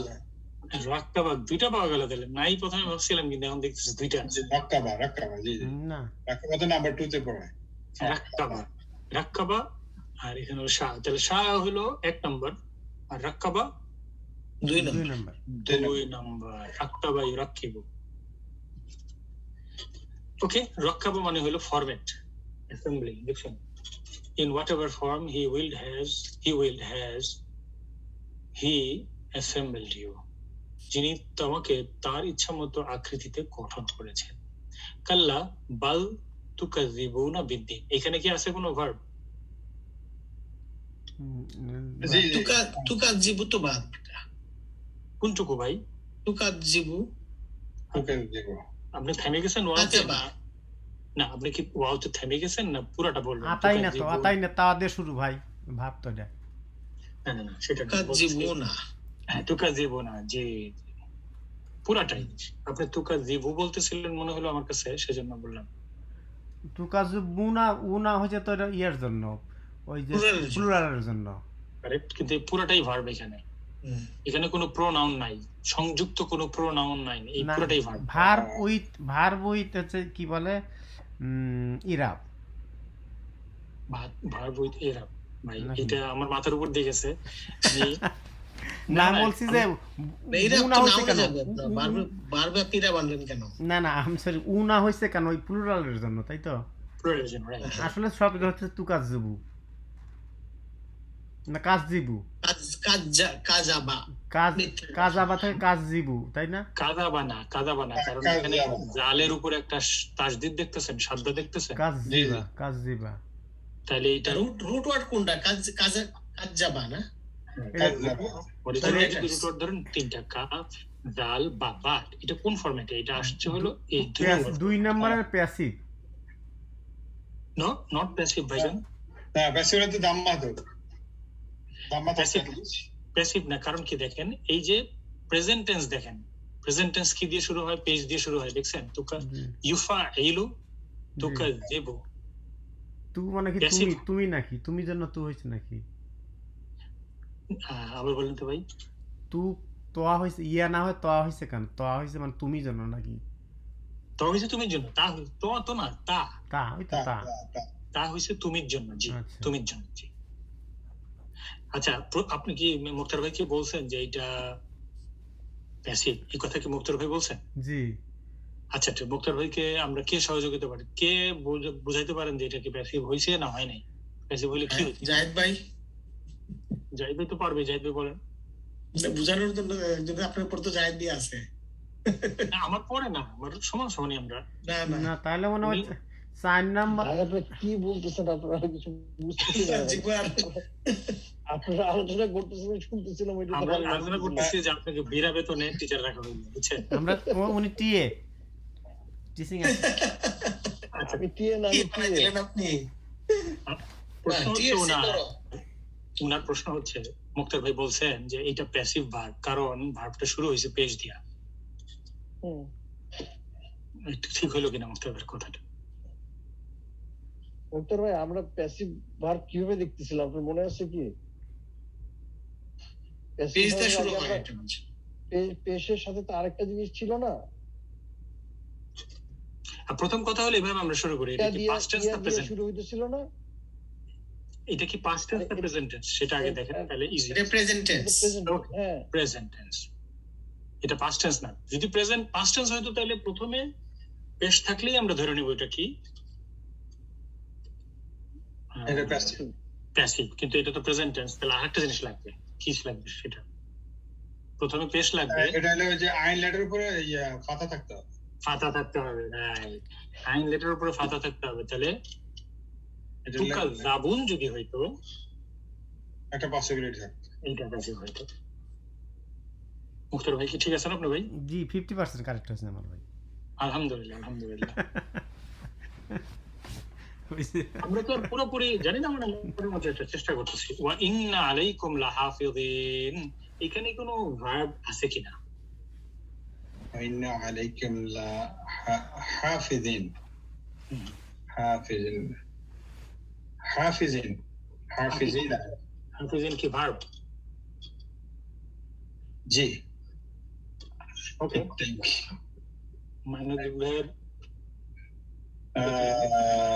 রাক্কাবাক দুইটা পাওয়া গেল, তাহলে নাই প্রথমে ভাবছিলাম, কিন্তু এখন দেখতেছি দুইটা আছে। রাক্কাবা জি না, রাক্কাবা তো নাম্বার 2 তে পড়ে। রাক্কাবা আর এখানে হলো শাহ, তাহলে শাহ হলো 1 নম্বর আর রাক্কাবা 2 2 নম্বর। নম্বর। 2 নম্বর। রাক্কাবা ইউরাক্কিবু। ওকে, রাক্কাবা মানে হলো ফরম্যাট, অ্যাসেম্বলি। দেখছেন, in whatever form he assembled you, যিনি তোমাকে তার ইচ্ছা মতো আকৃতিতে গঠন করেছেন। কাল্লা বাল তুকাযিবুনা বিদ্দিন, এখানে কি আছে কোনো ভার্ব? তুকাযিবু তো বাদ। কোনটুকু ভাই? তুকাযিবু আপনি থেমে গেছেন ওয়াওতে? না, আপনি কি ওয়াওতে থেমে গেছেন না পুরোটা বলবেন? আতাই না তা দিয়ে শুরু ভাই, ভাব তো এটা। না সেটা তুকাযিবু না। হ্যাঁ, তুকাযিবুনা, জি পুরাটাই। আপনি তুকাযিবু বলতেছিলেন মনে হলো আমার কাছে, সেজন্য বললাম। তুকাযিবুনা উনা হচ্ছে তো এটা ইয়ার জন্য, ওই যে প্লুরালের জন্য। কারেক্ট, কিন্তু পুরাটাই ভার্ব এখানে। এখানে কোনো প্রোনাউন নাই, সংযুক্ত কোনো প্রোনাউন নাই, এই পুরোটাই ভার্ব। ভার্ব উইথ হচ্ছে কি বলে ইরাব। ভার্ব উইথ ইরাব ভাই, এটা আমার মাথার উপর দিয়ে গেছে। আমি না বলছি যে উনা হইছে কেন, ভার্ব আপনি ইরাব আনলেন কেন? না আমি সরি, উনা হইছে কেন? ওই প্লুরালের জন্য, তাই তো? প্লুরালের জন্য, রাইট। আসলে সব হচ্ছে তুকাযিবু না কাযিবু, কাযাবা থেকে কাযিবু, তাই না? কাযাবা না, কারণ এখানে জালের উপর একটা তাসদীদ দেখতেছেন, সাদ্দা দেখতেছেন, কাযিবা। তাহলে এটা রুট ওয়ার্ড কোনটা? কাযাবা না? রুট ওয়ার্ড ধরেন 3টা, কাফ জাল বা বা। এটা কোন ফরম্যাটে? এটা আসছে হলো এই 2 নম্বরের প্যাসিভ। নট প্যাসিভ ভাইজান। না প্যাসিভ তো দাম্মা তো প্যাসিভ না, কারণ কি দেখেন, এই যে প্রেজেন্ট টেন্স দেখেন, প্রেজেন্ট টেন্স কি দিয়ে শুরু হয়? পেজ দিয়ে শুরু হয়, দেখছেন? তুকা ইউফাইলু তুকাযিবু, তু মানে কি তুমি Passive. তুমি নাকি তুমি জন্য তু হয়েছে নাকি আবার বলেন তো ভাই তু তোয়া হয়েছে ইয়া না হয় তোয়া হয়েছে কেন তোয়া হয়েছে মানে তুমি জন্য নাকি তা হয়েছে তুমির জন্য তা তো তো না তা তা ওই তো তা তা হয়েছে তুমির জন্য জি আচ্ছা। তুমির জন্য জি আচ্ছা আপনি কি মুক্তার ভাই কি বলছেন যে এটা প্যাসিভ এই কথা কি মুক্তার ভাই বলছেন জি আচ্ছা ঠিক মুক্তার ভাইকে আমরা কে সহযোগিতা পারি কে বুঝাইতে পারেন যে এটা কি প্যাসিভ হয়েছে না হয় নাই প্যাসিভ হইলে কি হইছে জাহিদ ভাই জাহিদ ভাই তো পারবে জাহিদ ভাই বলেন বুঝানোর জন্য আপনার উপর তো জাহিদ দিয়ে আছে না আমার পরে না আমার সমান সমানই আমরা না না না তাহলে মনে হয় 4 নাম্বার আপনারা কি বলতেছেন আপনারা কিছু বুঝতেছি না জিগুয়ার আপনারা আলোচনা করতেছেন শুনতেছিলাম ওইটা তো আমরা ভালো আলোচনা লাগতেছিল না। করতেছি যে আপনাকে বিনা বেতনে টিচার রাখা হইলো বুঝছেন আমরা উনি টিএ টিচিং আচ্ছা আমি টিএ না কি আমি টিএ বানাইলেন আপনি প্রশ্ন হচ্ছে TSC ওনার করো। ওনার প্রশ্ন হচ্ছে মুক্তার ভাই বলছেন যে এটা প্যাসিভ ভার্ব কারণ ভার্বটা শুরু হয়েছে পেশ দিয়া হুম। এটা ঠিক হলো কিনা মুক্তার ভাইয়ের কথাটা উত্তর ভাই আমরা প্যাসিভ ভার্ব কিভাবে দেখতেছিলাম আপনার মনে আছে কি Passive পেজ দিয়ে verb শুরু আগে হয় আমরা এটা বলছি। পেশের সাথে তো আরেকটা জিনিস ছিল না আর প্রথম কথা হলো এভাবে আমরা শুরু করি এটা ইয়া কি দিয়ে পাস্ট টেন্স ইয়া না দিয়ে প্রেজেন্ট শুরু হইতেছিল না এটা কি পাস্ট টেন্স না আরে, প্রেজেন্ট টেন্স সেটা আগে দেখেন তাহলে ইজি এটা প্রেজেন্ট টেন্স প্রেজেন্ট Okay. হ্যাঁ প্রেজেন্ট টেন্স এটা পাস্ট টেন্স না যদি প্রেজেন্ট পাস্ট টেন্স হয়তো তাহলে প্রথমে পেশ থাকলেই আমরা ধরে নিব এটা কি এটা প্যাসিভ প্যাসিভ কিন্তু এটা তো প্রেজেন্ট টেন্স তাহলে আরেকটা জিনিস লাগবে কি লাগবে সেটা প্রথমে পেশ লাগবে এটা হলো ওই যে আইন লেটার উপরে ফাতা থাকতে হবে ফাতা থাকতে হবে রাইট আইন লেটার উপরে ফাতা থাকতে হবে তাহলে এটা তুকাল জাবুন যদি হইতো একটা পসিবিলিটি থাকে এইটা প্যাসিভ হইতো মুক্তার ভাই কি ঠিক আছে না আপনার ভাই জি 50% কারেক্ট হয়েছে আমার ভাই আলহামদুলিল্লাহ আলহামদুলিল্লাহ হইছে। আমরা তো আর পুরোপুরি জানি না আমরা পুরোর মধ্যে একটা চেষ্টা করতেছি ওয়া ইন্না আলাইকুম লাহাফিযিন এখানে কোনো ভার্ব আছে কিনা ইন্না আলাইকুম লা হাফিজিন হাফিজিন হাফিজিন হাফিজিন হাফিজিন কি ভার্ব জি ওকে মাইনুদ্দিন ভাইয়ের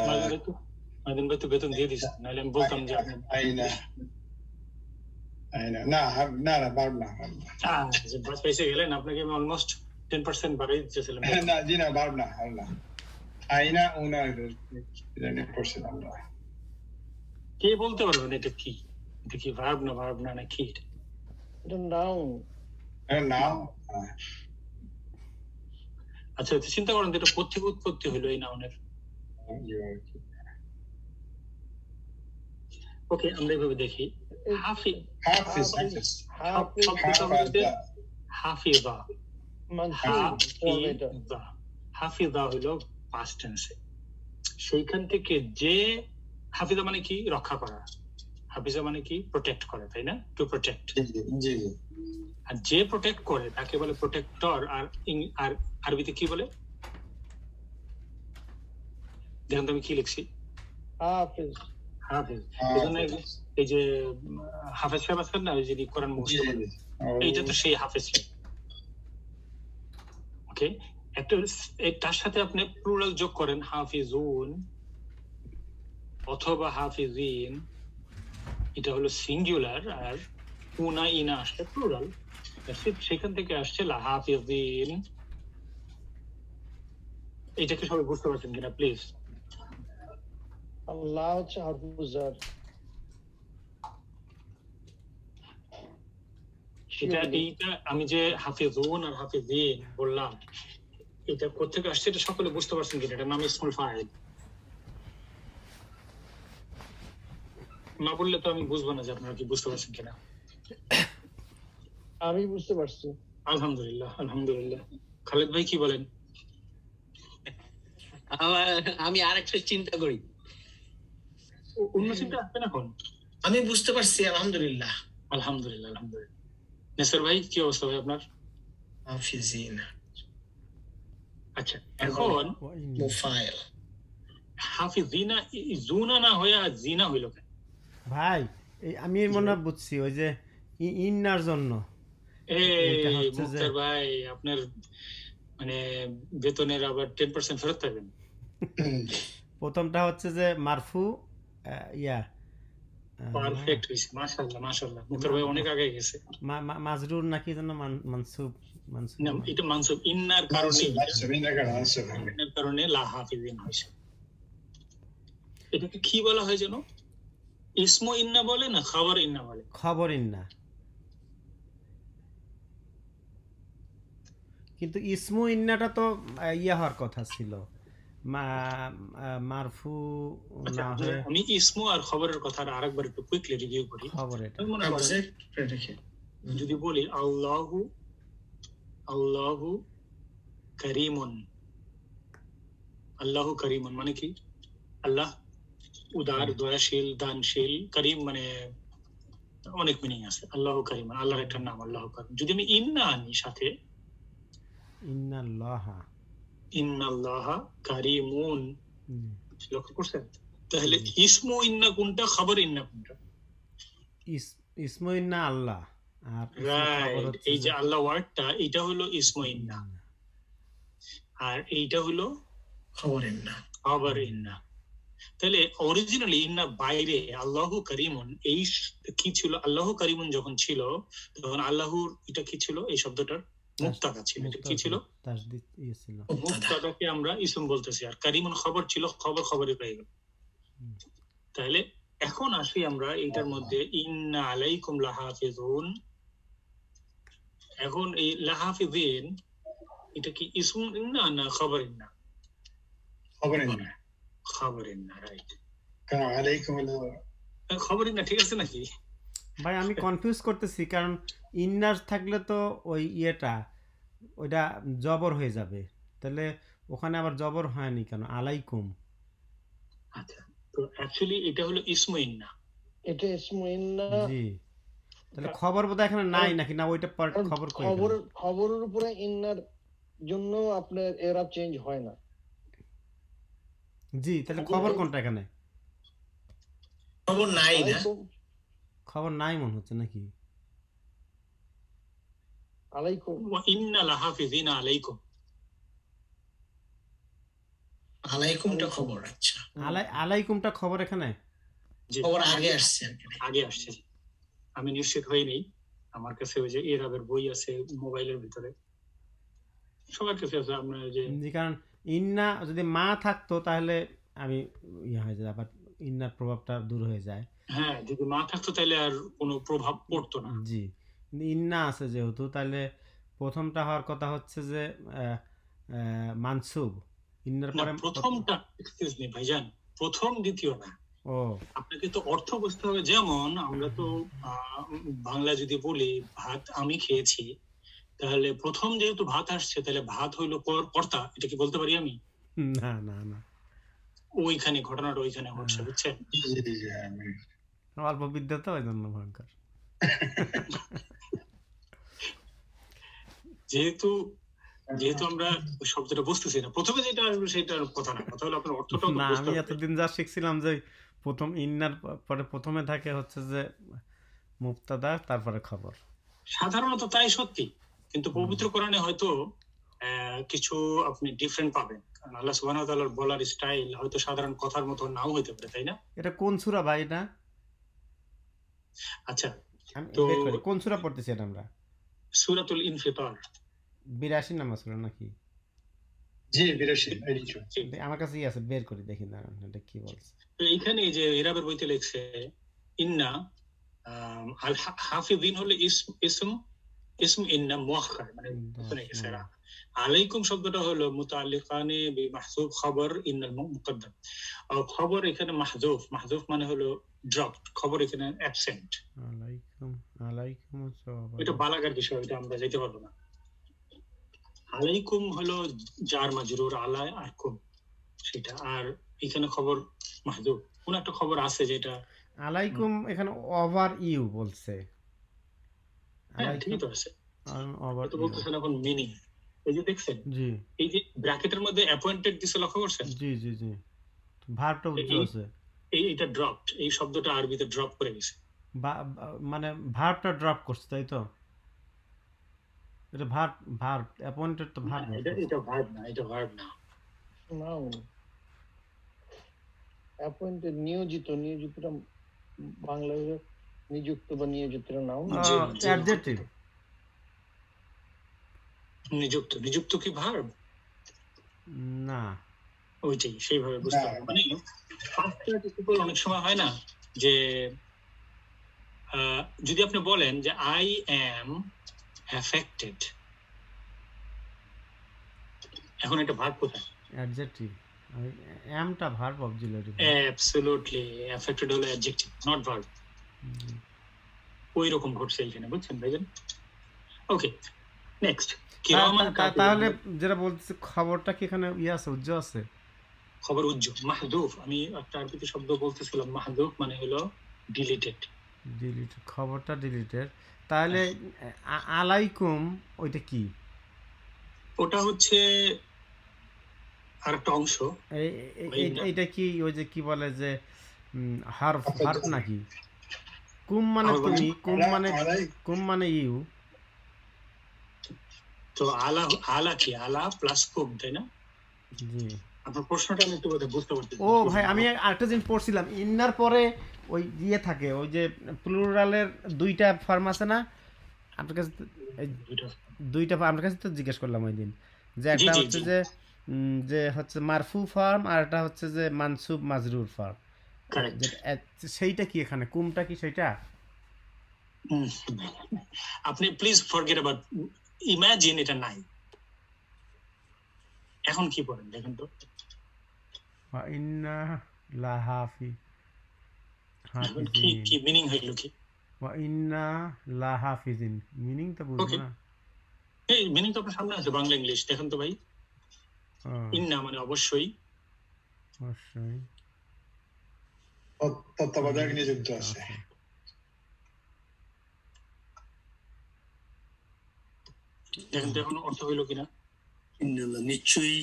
মাইনুদ্দিন ভাই তো বেতন দিয়ে দিছে নাহলে আমি বলতাম যে আপনি আইনা আইনা না না না পারব না যে বাস পাইছে গেলেন আপনাকে আমি অলমোস্ট 10% বাড়াই দিতেছিলাম না জি না পারব না আল্লাহ আইনা উনা জানি পড়ছে আমরা কে বলতে পারবেন এটা কি ভার্ব না না কি এটা? এটা নাউন নাও আচ্ছা তো চিন্তা করেন যে এটা কোত্থেকে উৎপত্তি হলো এই নাউনের ওকে আমরা এইভাবে দেখি হাফিজ হাফিজ হাফিজ হাফিজা এটা হাফিজা হলো পাস্ট টেন্সে সেইখান থেকে যে হাফিজা মানে কি রক্ষা করা হাফিজা মানে কি প্রোটেক্ট করে তাই না টু প্রোটেক্ট জি জি আর যে প্রোটেক্ট করে তাকে বলে প্রোটেক্টর আর আর আরবিতে কি বলে দেখুন তো আমি কি লিখছি হাফিজ হাফিজ এজন্য এই যে হাফেজ সাহেব আছেন না ওই যে কোরআন মুখস্থ করে এইটা তো সেই হাফেজ সাহেব ওকে একটা তার সাথে আপনি প্লুরাল যোগ করেন হাফিজুন অথবা হাফিজিন এটা হলো সিঙ্গুলার আর উনা ইনা আসছে প্লুরাল সেখান থেকে আসছে হাফিজিন এইটাকে সবাই বুঝতে পারছেন কিনা প্লিজ আল্লাহ হচ্ছে হাফিজার এইটা আমি যে হাফিজুন আর হাফিজিন বললাম এটা কোথেকে আসছে এটা সকলে বুঝতে পারছেন কিনা এটা নাম ইসমুল ফাইল না বললে তো আমি বুঝবো না যে আপনারা কি বুঝতে পারছেন কিনা আমি বুঝতে পারছি আলহামদুলিল্লাহ আলহামদুলিল্লাহ খালেদ ভাই কি বলেন আমি আরেকটা চিন্তা করি অন্য চিন্তা আসবে না এখন আমি বুঝতে পারছি আলহামদুলিল্লাহ আলহামদুলিল্লাহ আলহামদুলিল্লাহ নেসার ভাই কি অবস্থা ভাই আপনার হাফিজিন আচ্ছা এখন মুফাইল হাফিজিনা জুনা না হয়ে আর জিনা হইল কেন? ভাই আমি মনে হয় বুঝছি ওই যে ইন্নার জন্য এটা এই হচ্ছে যে মুক্তার ভাই আপনার মানে বেতনের আবার 10% ফেরত পাবেন। প্রথমটা হচ্ছে যে মারফু ইয়া পারফেক্ট হইছে, মাশাআল্লাহ মাশাআল্লাহ। মুক্তার ভাই অনেক আগে গেছে। মাজরুর নাকি যেন মানসুব না, এটা মানসুব ইন্নার কারণে, আনসার ইন্নার কারণে লা হাফিজিন হইছে। এটাকে কি বলা হয় যেন? ইসমু ইন্না বলে না খাবার ইন্না বলে? খবর ইন্না। কিন্তু ইসমু ইন্নাটা তো ইয়া হওয়ার কথা ছিল, মারফু আচ্ছা, না হয়ে আমি ইসমু আর খবরের কথা আরেকবার একটু কুইকলি রিভিউ করি। খবর এটা আমি মনে করি যদি বলি আল্লাহু আল্লাহু করিমুন, আল্লাহু করিমুন মানে কি? আল্লাহ উদার, দয়াশীল, দানশীল। করিম মানে অনেক মিনিং আছে। আল্লাহু করিমুন আল্লাহর একটা নাম, আল্লাহু করিম। যদি আমি ইন্না আনি সাথে, ইন্নাল্লাহা ইন্নাল্লাহা কারিমুন, লক্ষ্য করছেন? তাহলে ইসমু ইন্না কোনটা, খবর ইন্না কোনটা? ইসমু ইন্না আল্লাহ, আর রাইট, এই যে আল্লাহ ওয়ার্ডটা এটা হলো ইসমু ইন্না, আর এইটা হলো খবর ইন্না। খবর ইন্না। তাহলে অরিজিনালি ইন্না বাইরে আল্লাহু করিমুন এই কি ছিল? আল্লাহু করিমুন যখন ছিল তখন আল্লাহর এটা কি ছিল? এই শব্দটার মুক্তাদা ছিল। এটা কি ছিল? তাসদীদ ছিল। মুক্তাদাকে আমরা ইসম বলতেছি, আর করিমুন খবর ছিল, খবর খবরই পেয়ে গেল। তাহলে এখন আসি আমরা এইটার মধ্যে ইন্না আলাইকুম লাহাফিজুন। এখন এই লাহাফিজিন এটা কি ইসম ইন্না না খবর ইন্না? খবর ইন্না, রাইট। খবর ইন্না ঠিক আছে নাকি ভাই? আমি কনফিউজ করতেছি, কারণ ইন্নার থাকলে তো ওই ইয়েটা ওইটা জবর হয়ে যাবে, তাহলে ওখানে আবার জবর হয়নি কেন? আলাইকুম। আচ্ছা, তো অ্যাকচুয়ালি এটা হলো ইসমু ইন্না। এটা ইসমু ইন্না। জি, তাহলে খবর বোধহয় এখানে নাই নাকি? না ওইটা খবর খবরের উপরে ইন্নার জন্য আপনার এরাব চেঞ্জ হয় না। জি, তাহলে খবর কোনটা এখানে? খবর নাই না, খবর নাই মনে হচ্ছে নাকি? আলাইকুম। ওয়া ইন্না লাহাফিজিনা আলাইকুম। আলাইকুমটা খবর। আচ্ছা, আলাইকুমটা খবর এখানে? খবর আগে আসছে, আগে আসছে। আমি নিশ্চিত হইনি, আমার কাছে ওই যে এরাবের বই আছে মোবাইলের ভিতরে, সবার কাছে আছে। আমরা যে কারণ ইন্না যদি মা থাকতো তাহলে আমি ইয়ে হয়ে যায়, আবার ইন্নার প্রভাবটা দূর হয়ে যায়। হ্যাঁ, যদি মা থাকতো তাহলে আর কোনো প্রভাব পড়তো না। জি, ইন্না আছে যেহেতু, তাহলে প্রথমটা হওয়ার কথা হচ্ছে যে মানসুব। ইন্নার পরে প্রথমটা, এক্সকিউজ মি ভাইজান, প্রথম দ্বিতীয় না। ও, আপনাকে তো অর্থ বুঝতে হবে। যেমন আমরা তো বাংলা যদি বলি ভাত আমি খেয়েছি, তাহলে প্রথম যেহেতু ভাত আসছে তাহলে ভাত হইলো কর্তা, এটা কি বলতে পারি আমি? না না না, ওইখানে ঘটনাটা ওইখানে ঘটছে, বুঝছেন? অল্প বিদ্যা তো ওই জন্য ভয়ঙ্কর। যেহেতু আমরা শব্দটা বুঝতেছি না, প্রথমে যেটা আসবে সেটার কথা না, কথা হলো আপনার অর্থটা না, আমি এতদিন যা শিখছিলাম যে প্রথম ইন্নার পরে প্রথমে থাকে হচ্ছে যে মুবতাদা, তারপরে খবর। সাধারণত তাই সত্যি, কিন্তু পবিত্র কোরআনে হয়তো কিছু আপনি ডিফারেন্ট পাবেন, কারণ আল্লাহ সুবহানাহু ওয়া তাআলার বলার স্টাইল হয়তো সাধারণ কথার মতো নাও হইতে পারে, তাই না? এটা কোন সূরা ভাই এটা? আচ্ছা, তো কোন সূরা পড়তেছি এটা আমরা? সূরাতুল ইনফিতার 82 নম্বর সূরা নাকি? জি 82। আমার কাছেই আছে, বের করে দেখি না এটা কি বলছে। তো এখানে যে ইরাবের বইতে লেখছে ইন্না আল হাফিজিন হলো ইসম ইন্না মুআখখার, মানে ওখানে গেছে। আলাইকুম শব্দটা হলো মুতাআল্লিকানে বিমাহযুফ খবর ইন্নাল মুকদ্দাম। খবর এখানে মাহযুফ মানে হলো ড্রপ, খবর এখানে অ্যাবসেন্ট। আলাইকুম আসসালাম, এটা বালাগার বিষয়, এটা আমরা যেতে পারবো না। আলাইকুম হলো জার মাজরুর, আলাই আর কুম সেটা, আর এখানে খবর মাহযুফ। কোন একটা খবর আছে যেটা আলাইকুম এখানে ওভার ইউ বলছে। ঠিকই তো আছে, ওভার তো বলতেছেন এখন মিনিং। এই যে দেখছেন, জি, এই যে ব্র্যাকেটের মধ্যে অ্যাপয়েন্টেড দিছে, লক্ষ্য করছেন? জি জি জি, ভার্বটা উজ্জ আছে এইটা ড্রপড, এই শব্দটা আরবিতে ড্রপ করে গেছে। মানে ভার্বটা ড্রপ করছে তাই তো? এটা ভার্ব অ্যাপয়েন্টেড তো ভার্ব। এটা ভার্ব না, এটা ভার্ব না। নাউন অ্যাপয়েন্টেড, নিয়োজিতটা বাংলায় নিযুক্ত বা নিয়োজিতরা নাউন। অ্যাডজেক্টিভ। নিযুক্ত কি ভার্ব? না, ওইটাই সেইভাবে বুঝতে হবে। মানে পাস্ট পার্টিসিপল অনেক সময় হয় না যে যদি আপনি বলেন যে আই অ্যাম অ্যাফেক্টেড, এখন এটা ভার্ব কোথায়? অ্যাডজেক্টিভ। অ্যামটা ভার্ব অক্সিলারি। অ্যাবসলিউটলি, অ্যাফেক্টেড হলো অ্যাডজেক্টিভ, নট ভার্ব। ওই রকম ঘটছে এখানে, বুঝছেন ভাইজান? Okay, next. তাহলে যেটা বলতেছে খবরটা কি এখানে আছে, উজ্জ আছে? খবর উজ্জ, মাহদুফ। আমি একটা আরবিতে শব্দ বলতেছিলাম, মাহদুফ মানে হলো ডিলিটেড। খবরটা ডিলিটেড। তাহলে আলাইকুম ওইটা কি? ওটা হচ্ছে আরেকটা অংশ। এইটা কি ওই যে কি বলে যে হার্ফ নাকি? কুম মানে তুমি, কুম মানে ইউ। তো আলা কি? আলা প্লাস কুম, তাই না? জি। আপনার প্রশ্নটা আমি একটু বুঝতে পারছি। ও ভাই, আমি আরেকটা জিনিস পড়ছিলাম, ইন্নার পরে ওই থাকে, ওই যে প্লুরালের দুইটা ফর্ম আছে না? আপনার কাছে দুইটা আপনার কাছে তো জিজ্ঞেস করলাম ওই দিন, যে একটা হচ্ছে যে হচ্ছে মারফু ফর্ম, আর একটা হচ্ছে যে মানসুব মাজরুর ফর্ম। সেইটা কি এখানে? কুমটা কি সেইটা? আপনি প্লিজ ফরগেট অ্যাবাউট, ইমাজিন এটা নাই। এখন কি পড়েন দেখেন তো। ইন্না লাহাফি কি মিনিং হইল কি? ইন্না লাহাফিজিন মিনিং তো বুঝবো না। এই মিনিং তো আপনার সামনে আছে, বাংলা ইংলিশ দেখেন তো ভাই। ইন্না মানে অবশ্যই, তত্ত্বাবধায়ক নিযুক্ত আছে। দেখেন তো এখন অর্থ হইল কিনা। নিশ্চয়ই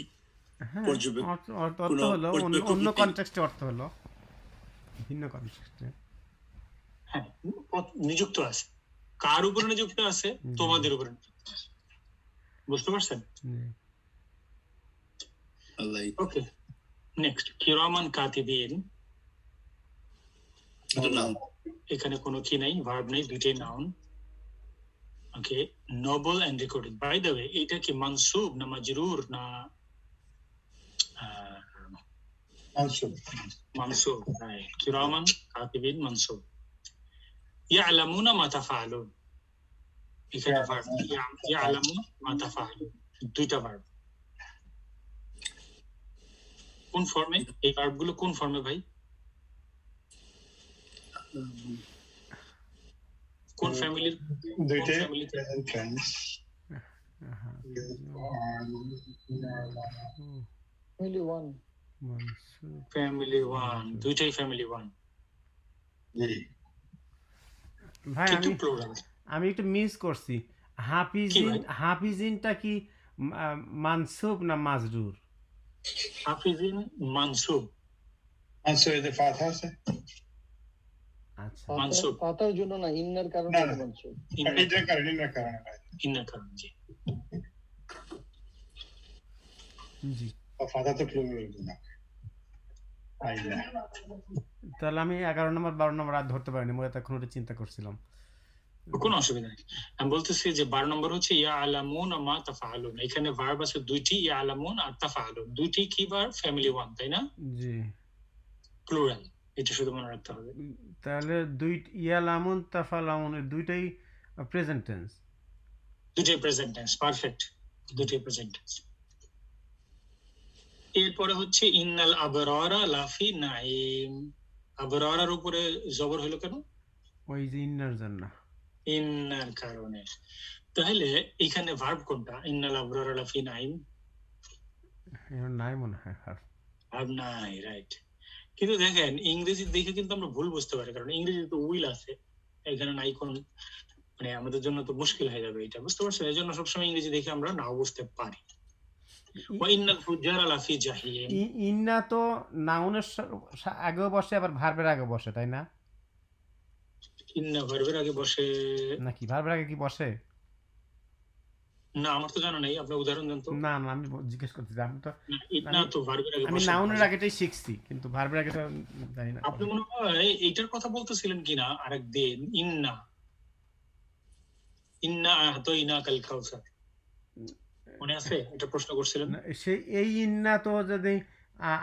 অর্থ হলো অন্য কনটেক্সটে, অর্থ হলো ভিন্ন কনটেক্সটে। হ্যাঁ, নিযুক্ত আছে। কার উপরে নিযুক্ত আছে? তোমাদের উপরে নিযুক্ত আছে। বুঝতে পারছেন? ওকে, নেক্সট। কিরামান কাতিবিন, এখানে কোনো কি নাই, ভার্ব নেই, দুইটাই noun. Okay, noble and recording. By the way, এটা কি মানসুব না মাজরুর না? মানসুব। রাইট, কিরামান কাতিবিন মানসুব। ইয়ালামুনা মা তাফআলুন, এখানে ভার্ব। ইয়ালামুনা মা তাফআলুন, দুইটা ভার্ব। কোন ফর্মে এই ভার্বগুলো? কোন ফর্মে ভাই? কোন ফ্যামিলির? দুইটাই প্রেজেন্ট টেন্স। ফ্যামিলি ওয়ান, দুইটাই ফ্যামিলি ওয়ান। ভাই আমি একটু মিস করছি, হাফিজিনটা কি মানসুব না মাজরুর? হাফিজিন মানসুব। এতে ফাথা আছে। আচ্ছা, মানসুব ফাথার জন্য না, ইন্নার কারণে মানসুব। ইন্নার কারণে জি জি। ফাথা তো প্লুরাল না। তাহলে আমি 11 নম্বর 12 নম্বর আর ধরতে পারিনি, মই তখন ওটা চিন্তা করছিলাম। কোনো অসুবিধা নেই। আমি বলতেছি যে 12 নম্বর হচ্ছে ইয়ালামুন মা তাফআলুন। এখানে ভার্ব আছে দুইটি, ইয়ালামুন আর তাফআলুন, দুইটি কি ভার্ব? ফ্যামিলি ওয়ান, তাই না? জি, প্লুরাল, এটা শুধু মনে রাখতে হবে। তাহলে ইয়ালামুন তাফআলুন দুইটাই প্রেজেন্ট টেন্স। দুইটাই প্রেজেন্ট টেন্স, পারফেক্ট, দুইটাই প্রেজেন্ট টেন্স। এরপরে হচ্ছে ইন্নাল আবরারা লাফি নাঈম। আবরারার উপরে জবর হলো কেন? ওই যে ইন্নার জন্য, ইন্নার কারণে। তাহলে এখানে ভার্ব কোনটা? ইন্নাল আবরারা লাফি নাঈম, এর নাই মনে হয় ভার্ব নাই, রাইট। কিন্তু দেখেন ইংরেজি দেখে কিন্তু আমরা ভুল বুঝতে পারি, কারণ ইংরেজিতে উইল আছে, এখানে নাই কোন, মানে আমাদের জন্য তো মুশকিল হয়ে যাবে এটা, বুঝতে পারছেন? এই জন্য সবসময় ইংরেজি দেখে আমরা নাও বুঝতে পারি। ওয়া ইন্নাল ফুজ্জারা লাফি জাহিম। ইন্না তো নাউনের আগেও বসে আবার ভার্বের আগে বসে, তাই না? ইন্না ভার্বের আগে বসে নাকি ভার্বের আগে কি বসে? না, আমার তো জানা নাই, আপনি উদাহরণ দেন তো। না না, আমি জিজ্ঞেস করতেছি। আমি তো ইন্না তো ভার্বের আগে আমি বসে। নাউনের আগেটাই শিখছি, কিন্তু ভার্বের আগে তো জানি না। আপনি মনে হয় এইটার কথা বলতেছিলেন কিনা আরেকদিন, ইন্না ইন্না আহতাইনা কাল কাউসার, মনে আছে? এটা প্রশ্ন করছিলেন। সেই এই ইন্না তো যদি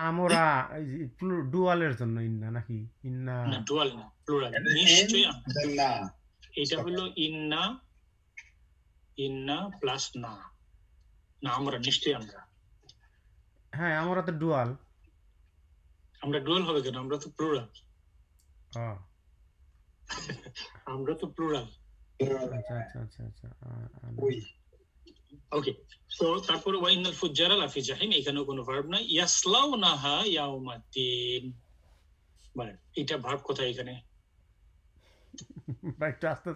আমরা ডুয়ালের জন্য ইন্না নাকি? ইন্না না, ডুয়াল না, প্লুরাল। নিশ্চয়ই না, এটা হলো ইন্না, ইন্না প্লাস না, না আমরা, নিশ্চয়ই আমরা। হ্যাঁ, আমরা তো ডুয়াল। আমরা ডুয়াল হবে কেন? আমরা তো প্লুরাল। ও আমরা তো প্লুরাল। আচ্ছা আচ্ছা আচ্ছা আচ্ছা। ওকে, তো তারপরে ওয়া ইন্নাল ফুজ্জারা লাফি জাহিম, এখানেও কোনো ভার্ব নাই। ইয়াসলাউনাহা ইয়াউমাদ্দিন, মানে এটা ভার্ব কোথায় এখানে? একটু আস্তে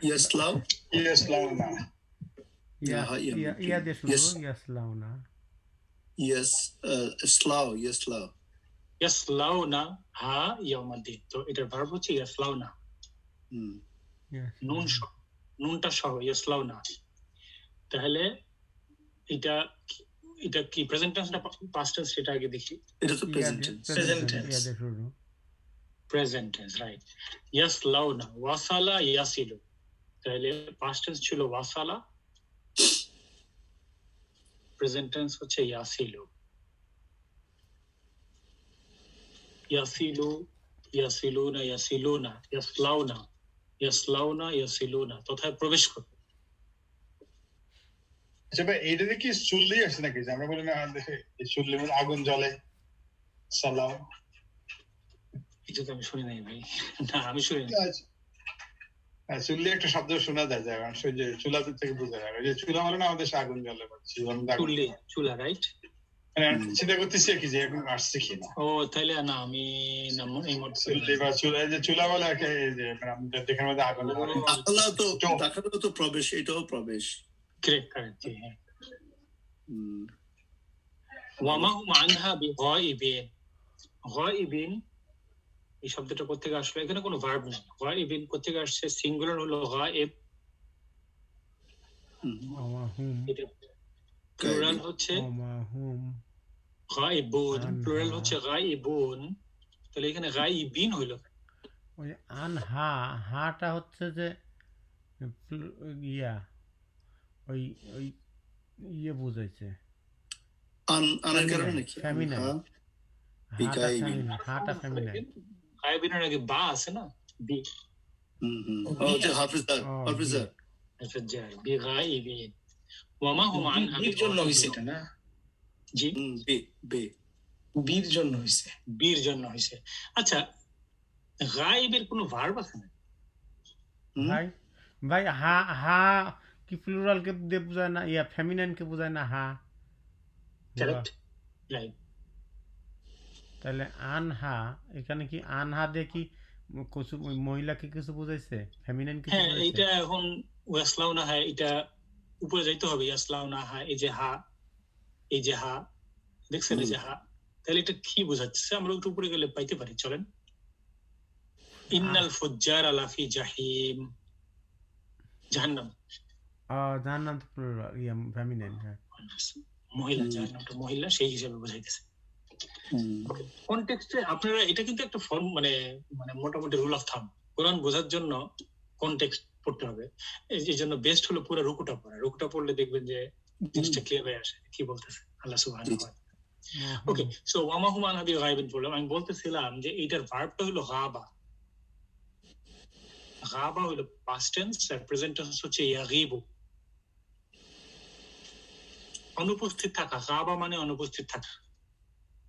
ইয়াসলাউ ইয়াসলাউনা, ইয়া দিয়ে শুরু, ইয়াসলাউনা। ইয়াসলাউ ইয়াসলাউনাহা ইয়াউমাদ্দিন, তো এটার ভার্ব হচ্ছে ইয়াসলাউনা, নুন সহ, নুনটা সহ ইয়াসলাউনা। তাহলে এটা এটা কি প্রেজেন্ট টেন্স না পাস্ট টেন্স, সেটা আগে দেখি। এটা তো present tense. Present tense, right. ইয়াসলাউনা, ওয়াসালা ইয়াসিলু, তাহলে পাস্ট টেন্স ছিল ওয়াসালা, প্রেজেন্ট টেন্স হচ্ছে ইয়াসিলু। ইয়াসিলু, ইয়াসিলুনা, ইয়াসিলুনা, ইয়াসলাউনা, ইয়াসলাউনা, ইয়াসিলুনা, তথায় প্রবেশ করে। আচ্ছা ভাই, এইটাতে কি চুল্লি আছে নাকি? যে আমরা বলি না চুল্লি মানে আগুন জ্বলে, সালাম। এটা তো আমি শুনি নাই ভাই, না আমি শুনি নাই। হ্যাঁ, চুল্লি একটা শব্দ শোনা যায়, কারণ সেই যে চুলা থেকে বোঝা যায়। ওই যে চুলা মানে না আমাদের দেশে আগুন জ্বলে, চুল্লি, চুলা, রাইট। চিন্তা করতেছি কি যে এখন আসছে কিনা। ও তাইলে না, আমি এই মুহূর্তে চুল্লি বা চুলা, যে চুলা বলে আর কি, যে আমাদের দেখার মধ্যে আগুন জ্বলে। দাখালা তো প্রবেশ, এটাও প্রবেশ। কারেক্ট কারেক্ট, হ্যাঁ। ওয়ামা হুম আনহা বিগাইবিন, গাইবিন এই শব্দটা কোথা থেকে আসলো? এখানে কোনো ভার্ব নেই। গাইবিন কোথা থেকে আসছে? সিঙ্গুলার হলো গায়েব, এটা প্লুরাল হচ্ছে গায়েবুন, প্লুরাল হচ্ছে গায়েবুন, তাহলে এখানে গায়েবিন হইলো। ওই আনহা, হাটা হচ্ছে যে ইয়া, ওই ওই ইয়ে বুঝাইছে আনার কারণে নাকি? ফেমিনাইন, হাটা ফেমিনাইন। গায়েবিনের আগে বা আছে না, বি। ও যে হাফিজার, হাফিজার হাফিজার, বিগাইবিন। ওয়ামা হুম আনহা, বির জন্য হইছে এটা না? জি, বে বে বির জন্য হইছে, বীর জন্য হইছে। আচ্ছা, গায়েবের কোনো ভার্ব আছে না? ভাই ভাই, হা হা কি প্লুরাল কে দিয়ে বোঝায় না? ইয়া ফেমিনাইন কে বোঝায় না হা? Correct, right. তাহলে আনহা, এখানে কি আনহা দিয়ে কি কিছু মহিলাকে কিছু বুঝাইছে, ফেমিনাইন কিছু হ্যাঁ, বুঝাইছে? এটা এখন ওয়াসলাউনা হা, এটা উপরে যাইতে হবে। ইয়াসলাউনা হা, এই যে হা, এই যে হা দেখছেন, এই যে হা, তাহলে এটা কি বোঝাচ্ছে? আমরা একটু উপরে গেলে পাইতে পারি, চলেন। ইন্নাল ফুজ্জারা লাফি জাহিম, জাহান্নাম। জাহান্নাম তো প্লুরাল, ইয়া ফেমিনাইন। হ্যাঁ, মহিলা, জাহান্নামটা মহিলা, সেই হিসাবে বোঝাইতেছে। কনটেক্সটে আপনারা, এটা কিন্তু একটা ফর্ম, মানে মানে মোটামুটি রুল অফ থাম। কোরআন বোঝার জন্য কনটেক্সট পড়তে হবে। এই জন্য বেস্ট হলো পুরো রুকুটা পড়া। রুকুটা পড়লে দেখবেন যে জিনিসটা ক্লিয়ার হয়ে আসে কি বলতেছে আল্লাহ সুবহানাহু ওয়া তাআলা। ওকে, সো ওয়ামা হুম আনহা বিগাইবিন বললাম। আমি বলতেছিলাম যে এইটার ভার্বটা হলো গাবা। গাবা হলো পাস্ট টেন্স, আর প্রেজেন্ট টেন্স হচ্ছে ইয়াগিবু, অনুপস্থিত থাকা। গাবা মানে অনুপস্থিত থাকা।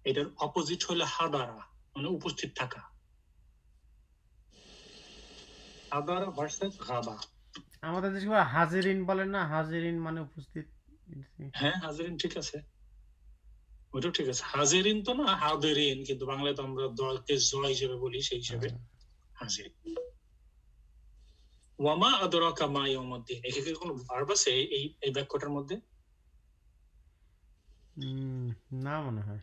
এটার অপোজিট হলো হাদারা, মানে উপস্থিত থাকা। হাদারা ভার্সেস গাবা। আমাদের দেশে হাজিরিন বলে না? হাজিরিন মানে উপস্থিত। হ্যাঁ, হাজিরিন ঠিক আছে, ওইটাও ঠিক আছে। হাজিরিন তো না, হাদিরিন, কিন্তু বাংলায় তো আমরা দলকে জ হিসেবে বলি, সেই হিসেবে হাজিরিন। ওয়ামা আদরাকা মা ইয়াউমুদ্দিন, এখানে কোনো ভার্ব আছে এই বাক্যটার মধ্যে? না মনে হয়,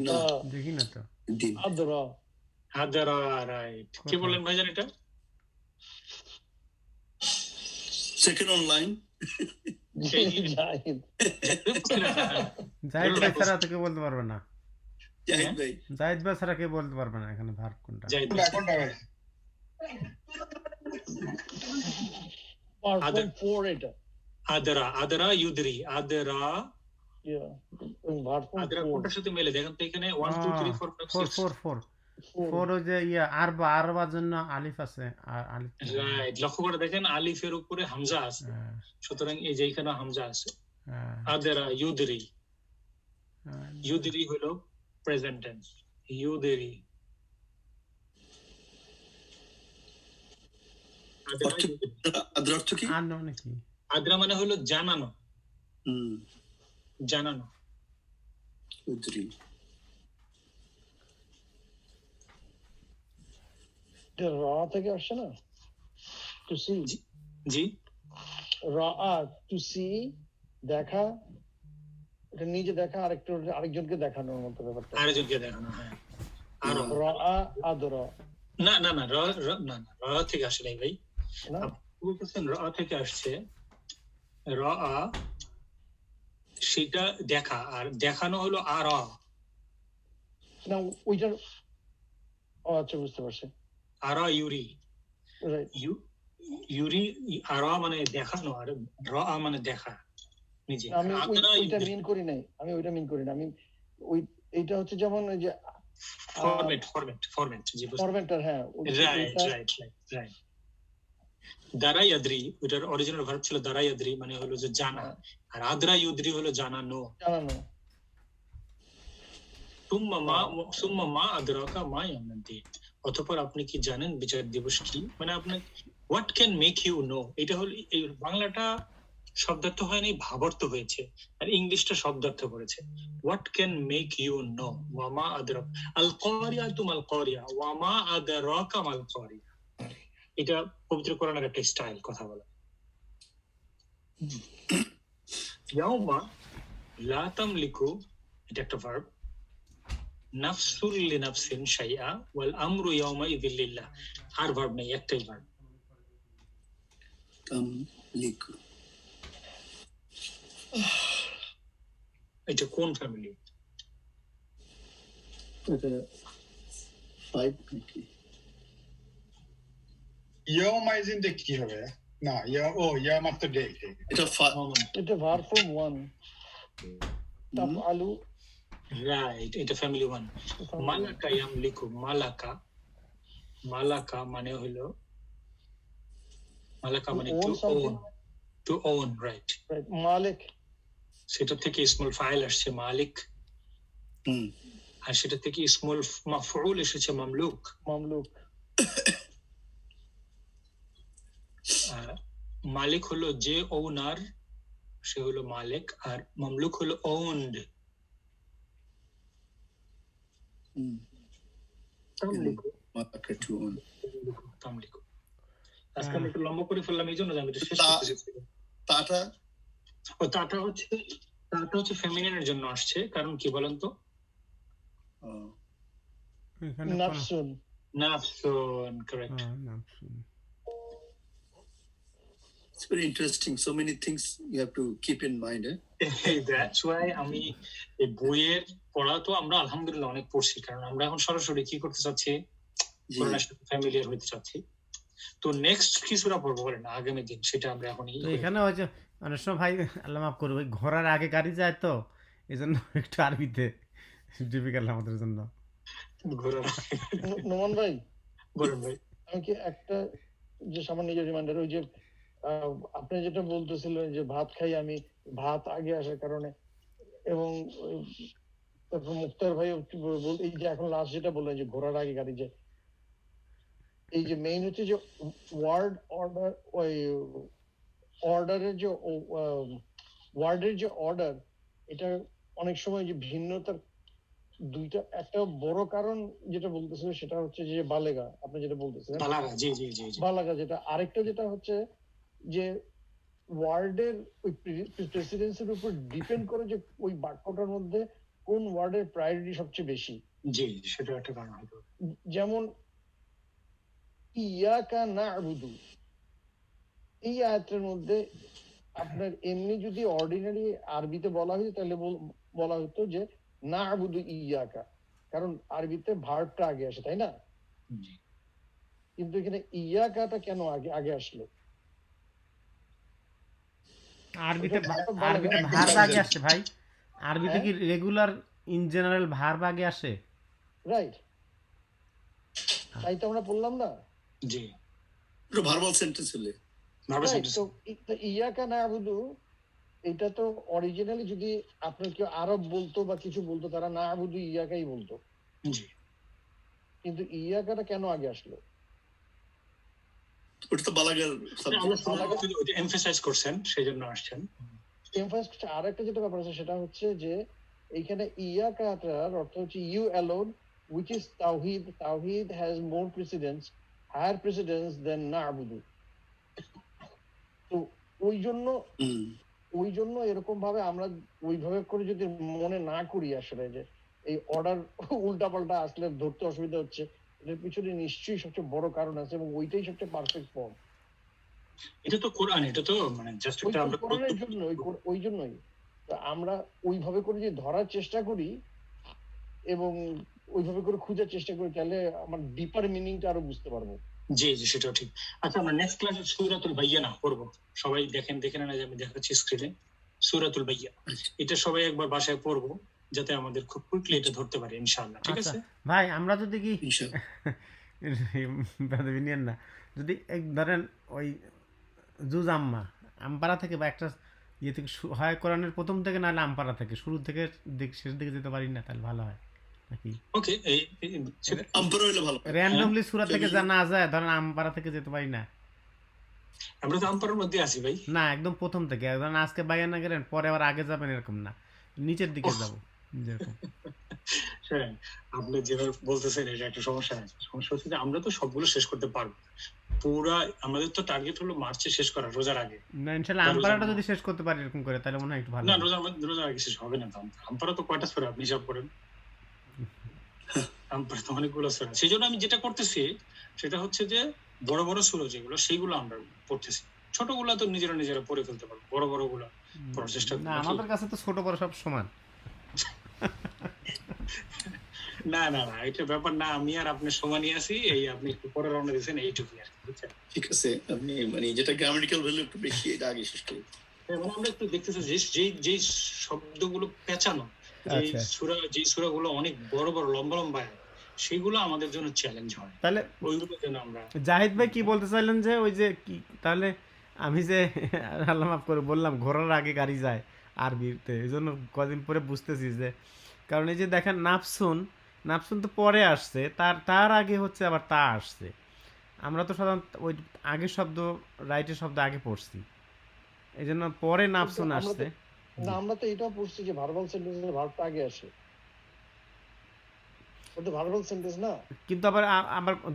না দেখি না তো। দিন আদরা হাদারা, রাইট। কি বললেন ভাইজান এটা? সেকেন্ড অনলাইন জাহিদ জাহিদ ভাই ছাড়া তো কেউ বলতে পারবে না, জাহিদ ভাই জাহিদ ভাই ছাড়া কেউ বলতে পারবে না এখানে ভার্ব কোনটা। জাহিদ কোনটা ভাই? পারফর্ম ফর এটা আদরা, আদরা ইউদরি, আদরা, ইয়া পারফর্ম আদরা ফর কোনটার সাথে মেলে দেখেন তো এখানে 1 2 3 4 5 ফোর 6। ফোর ফোর ফোর ওই যে আরবার জন্য আলিফ আছে, আর আলিফ রাইট, লক্ষ্য করে দেখেন আলিফের উপরে হামজা আছে, সুতরাং এই যে এখানে হামজা আছে। আদরা ইউদরি, ইউদরি হলো প্রেজেন্ট টেন্স, ইউদরি। আদরা ইউদরি। আদ্র অর্থ কি? আর মানে কি? আদরা মানে হলো জানানো, জানানো। উদ্রি এটা রা থেকে আসছে না, টু সি। জি, রা টু সি, দেখা, এটা নিজে দেখা, আরেকজনকে দেখানোর মতো ব্যাপারটা। আরেকজনকে দেখানো, হ্যাঁ। আরো রা আদরা না না না, না না, র থেকে আসে নাই ভাই, না, আপনি বলতেছেন র থেকে আসছে। র সেটা দেখা, আর দেখানো হলো আর। না ওইটার আচ্ছা বুঝতে পারছি, আর ইউরি, রাইট। ইউরি আর মানে দেখানো, আর র মানে দেখা নিজে। আমি ওইটা মিন করি নাই, আমি ওই এইটা হচ্ছে যেমন ওই যে ফরম্যাট জি, ফরম্যাটটা, হ্যাঁ রাইট রাইট রাইট। দারাই আদ্রি, ওটার অরিজিনাল ভার্ব ছিল দারাই আদ্রি, মানে হলো যে জানা, আর আদ্রা ইউদ্রি হলো জানানো। জানানো। সুম্মা মা আদরাকা মা ইয়াউমুদ্দিন, অতঃপর আপনি কি জানেন বিচার দিবস কি, মানে আপনার what can make you know. এটা হলো এই বাংলাটা শব্দার্থ হয়নি, ভাবার্থ হয়েছে, আর ইংলিশটা শব্দার্থ করেছে। What can make you know, ওয়া মা আদরাক আল কারিয়াতু মাল কারিয়া ওয়া মা আদরাকা মাল কারিয়া। এটা পবিত্র কোরআনের একটা স্টাইল কথা বলা। ইয়াউমা লা তামলিকু, এটা একটা ভার্ব, নাফসুল লিনাফসিন শাইআ ওয়াল আমরু ইয়াউমা ইযিল লিল্লাহ। আর ভার্ব নেই, একটাই ভার্ব, তামলিকু। এটা কোন ফ্যামিলি? এটা 5 নাকি? ইয়াউমা ইজিন দে কি হবে? না ইয়াউমা তো ডে। এটা এটা ভার্ব ফর্ম 1, তাফআলু, রাইট, এটা ফ্যামিলি 1। মালাকা ইয়ামলিকু, মালাকা, মালাকা মানে হলো, মালাকা মানে টু ওন, রাইট। মালিক, সেটা থেকে ইসমুল ফাইল আসছে মালিক, আর সেটা থেকে ইসমুল মাফউল এসেছে মামলুক। মালিক হলো যে ওনার, সে হলো মালিক, আর মামলুক হলো ওন্ড। তামলিকু, তামলিকু। আজকে আমি একটু লম্বা করে ফেললাম, এই জন্য আমি এটা শেষ করতেছি। তাটা তাটা হচ্ছে ফেমিনিনের জন্য আসছে, কারণ কি বলেন তো? নাফসুন, নাফসুন, correct. It's very interesting. So many things you have to keep in mind. That's why আমি এই বইয়ের পড়া তো আমরা আলহামদুলিল্লাহ অনেক পড়ছি, কারণ আমরা এখন সরাসরি কি করতে চাচ্ছি, কোরআনের সাথে ফ্যামিলিয়ার হতে চাচ্ছি। তো নেক্সট কি সূরা পড়বো বলেন আগামী দিন, সেটা আমরা এখনই। তো এখানে ওই যে অনেক সময় ভাই আল্লাহ মাফ করবে, ওই ঘোড়ার আগে গাড়ি যায়, তো এই জন্য একটু আরবিতে ডিফিকাল্ট আমাদের জন্য। নোমান ভাই বলেন ভাই। আমি কি একটা যে সামান্য নিজের রিমাইন্ডার, ওই যে আপনি যেটা বলতেছিলেন যে ভাত খাই আমি, ভাত আগে আসার কারণে, এবং তারপর মুক্তার ভাই এই যে এখন লাস্ট যেটা বললেন যে ঘোড়ার আগে গাড়ি যায়, এই যে মেইন হচ্ছে যে ওয়ার্ড অর্ডার, ওই অর্ডারের যে ওয়ার্ডের যে অর্ডার, এটা অনেক সময় যে ভিন্নতার দুইটা, একটা বড় কারণ যেটা বলতেছিল সেটা হচ্ছে যে বালেগা, আপনি যেটা বলতেছিলেন বালাগা, জি জি জি, বালাগা যেটা, আরেকটা যেটা হচ্ছে যে ওয়ার্ডের ওই প্রেসিডেন্সির উপর ডিপেন্ড করে যে ওই বাক্যটার মধ্যে কোন ওয়ার্ডের প্রায়োরিটি সবচেয়ে বেশি। জি, সেটা একটা কারণ হয়তো। যেমন ইয়াকা না'বুদু, এই আয়াতের মধ্যে আপনার এমনি যদি অর্ডিনারি আরবিতে বলা হতো তাহলে বলা হতো যে না'বুদু ইয়াকা, কারণ আরবিতে ভার্বটা আগে আসে, তাই না? জি। কিন্তু এখানে ইয়াকাটা কেন আগে আগে আসলো? আরবিতে এটা ভার্ব আরবিতে বলা ভার্ব যায়। আগে আসে ভাই, আরবিতে কি রেগুলার ইন জেনারেল ভার্ব আগে আসে? রাইট, তাই তো আমরা বললাম না। জি, এটা ভার্বাল সেন্টেন্স হলে ভার্বাল Right, সেন্টেন্স। তো ইয়াকা না'বুদু এটা তো অরিজিনালি যদি আপনার কেউ আরব বলতো বা কিছু বলতো, তারা না'বুদু ইয়াকাই বলতো, জি, কিন্তু ইয়াকাটা কেন আগে আসলো? ওটা তো বালাগার আমরা সাবজেক্ট। ওইটা এমফাসাইজ করছেন সেই জন্য আসছেন। এমফাসাইজ করছে। আর একটা যেটা ব্যাপার আছে সেটা হচ্ছে যে এইখানে ইয়াকাটার অর্থ হচ্ছে ইউ অ্যালোন, which is তাওহীদ। তাওহীদ has more precedence, higher precedence than না'বুদু। তো ওই জন্য এরকম ভাবে আমরা ওইভাবে করে যদি মনে না করি আসলে যে এই অর্ডার উল্টা পাল্টা আসলে ধরতে অসুবিধা হচ্ছে, এটার পিছনে নিশ্চয়ই সবচেয়ে বড় কারণ আছে এবং ওইটাই সবচেয়ে পারফেক্ট ফর্ম। এটা তো কোরআন, এটা তো মানে জাস্ট একটা আমরা কোরআনের জন্য ওই জন্যই তো আমরা ওইভাবে করে যদি ধরার চেষ্টা করি এবং ওইভাবে করে খোঁজার চেষ্টা করি, তাহলে আমার ডিপার মিনিংটা আরো বুঝতে পারবো। জি জি, সেটাও ঠিক। আচ্ছা, আমরা নেক্সট ক্লাসে সূরাতুল বাইয়ানা পড়ব। সবাই দেখেন না যে আমি দেখাচ্ছি স্ক্রিনে সূরাতুল বাইয়ানা, এটা সবাই একবার বাসায় পড়বো যাতে আমাদের খুব কুইকলি এটা ধরতে পারি ইনশাআল্লাহ। ঠিক আচ্ছা আছে ভাই, আমরা যদি কি ইনশাআল্লাহ। বেদবি নিয়েন না, যদি ধরেন ওই জুজ আম্মা আমপারা থেকে বা একটা ইয়ে থেকে হয় কোরআনের প্রথম থেকে, নাহলে আমপারা থেকে শুরু থেকে শেষ দিকে যেতে পারি না, তাহলে ভালো হয় নাকি? ওকে, আম্পার হইলে ভালো। র্যান্ডমলি সূরা থেকে জানা যায়, ধরেন আমপারা থেকে যেতে পারি না। আমরা তো আমপারার মধ্যে আছি ভাই। না, একদম প্রথম থেকে, ধরেন আজকে বাইয়ানা গেলেন, পরে আবার আগে যাবেন, এরকম না, নিচের দিকে যাবো যেরকম। হ্যাঁ, আপনি যেভাবে বলতেছেন এটা একটা সমস্যা আছে। সমস্যা হচ্ছে যে আমরা তো সবগুলো শেষ করতে পারবো পুরা, আমাদের তো টার্গেট হলো মার্চে শেষ করা, রোজার আগে। না, ইনশাল্লাহ আমপারাটা যদি শেষ করতে পারি এরকম করে, তাহলে মনে হয় একটু ভালো না, হয়। রোজার আগে শেষ হবে না তো। আমপারা তো কয়টা সূরা আপনি হিসাব করেন, আমপারা তো অনেকগুলো সূরা। সেই জন্য আমি যেটা করতেছি সেটা হচ্ছে যে বড় বড় সূরা যেগুলো সেইগুলো আমরা পড়তেছি, ছোটগুলা তো নিজেরা পড়ে ফেলতে পারবো, বড় বড় গুলা পড়ার চেষ্টা না, করবো। আমাদের কাছে তো ছোট বড় সব সমান। না, এটা ব্যাপার না, আমি আর আপনি সমানই আছি, এই আপনি একটু পরে রওনা দিয়েছেন এইটুকুই আর কি, বুঝছেন? ঠিক আছে, আপনি মানে যেটা গ্রামাটিক্যাল ভ্যালু একটু বেশি, এটা আগে শেষ করি। মানে আমরা একটু দেখতেছি যে শব্দগুলো পেঁচানো, যে সূরাগুলো অনেক বড় বড় লম্বা সেগুলো আমাদের জন্য চ্যালেঞ্জ হয়, তাহলে ওইগুলোর জন্য আমরা। জাহিদ ভাই কি বলতে চাইলেন যে ওই যে কি, তাহলে আমি যে আল্লাহ মাফ করে বললাম ঘোড়ার আগে গাড়ি যায় আরবিতে, এই জন্য কদিন পরে বুঝতেছি যে, কারণ এই যে দেখেন নাফসুন তো পরে আসছে, তার আগে হচ্ছে আবার তা আসছে। আমরা তো সাধারণত ওই আগের শব্দ, রাইটের শব্দ আগে পড়ছি, এই জন্য পরে নাফসুন আসছে। না, আমরা তো এটাও পড়ছি যে ভার্বাল সেন্টেন্সের ভার্বটা আগে আসে, ওটা ভার্বাল সেন্টেন্স না। কিন্তু আবার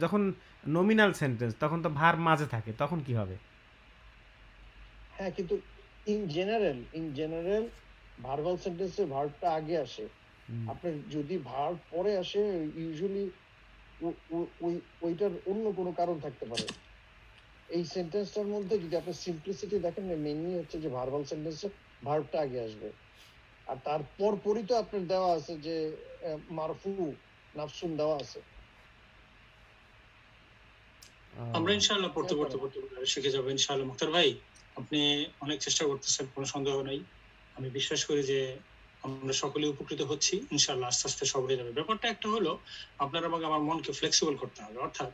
যখন নমিনাল সেন্টেন্স তখন তো ভার্ব মাঝে থাকে, তখন কি হবে? হ্যাঁ, কিন্তু ইন জেনারেল ভার্বাল সেন্টেন্সের ভার্বটা আগে আসে। আপনার যদি ভার্ব পরে আসে, ইউজুয়ালি ওইটার অন্য কোনো কারণ থাকতে পারে। এই সেন্টেন্সটার মধ্যে যদি আপনি সিম্পলিসিটি দেখেন, মেইনলি হচ্ছে যে ভার্বাল সেন্টেন্সে ভার্বটা আগে আসবে, আর তারপর পরই তো আপনার দেওয়া আছে যে মারফু নাফসুন দেওয়া আছে। আমরা ইনশাআল্লাহ পড়তে শিখে যাবো ইনশাআল্লাহ। মুখতার ভাই, আপনি অনেক চেষ্টা করতেছেন, কোনো সন্দেহ নাই। আমি বিশ্বাস করি যে আমরা সকলে উপকৃত হচ্ছি ইনশাআল্লাহ, আস্তে আস্তে সব হয়ে যাবে। ব্যাপারটা একটা হলো, আপনার আমাকে আমার মনকে ফ্লেক্সিবল করতে হবে, অর্থাৎ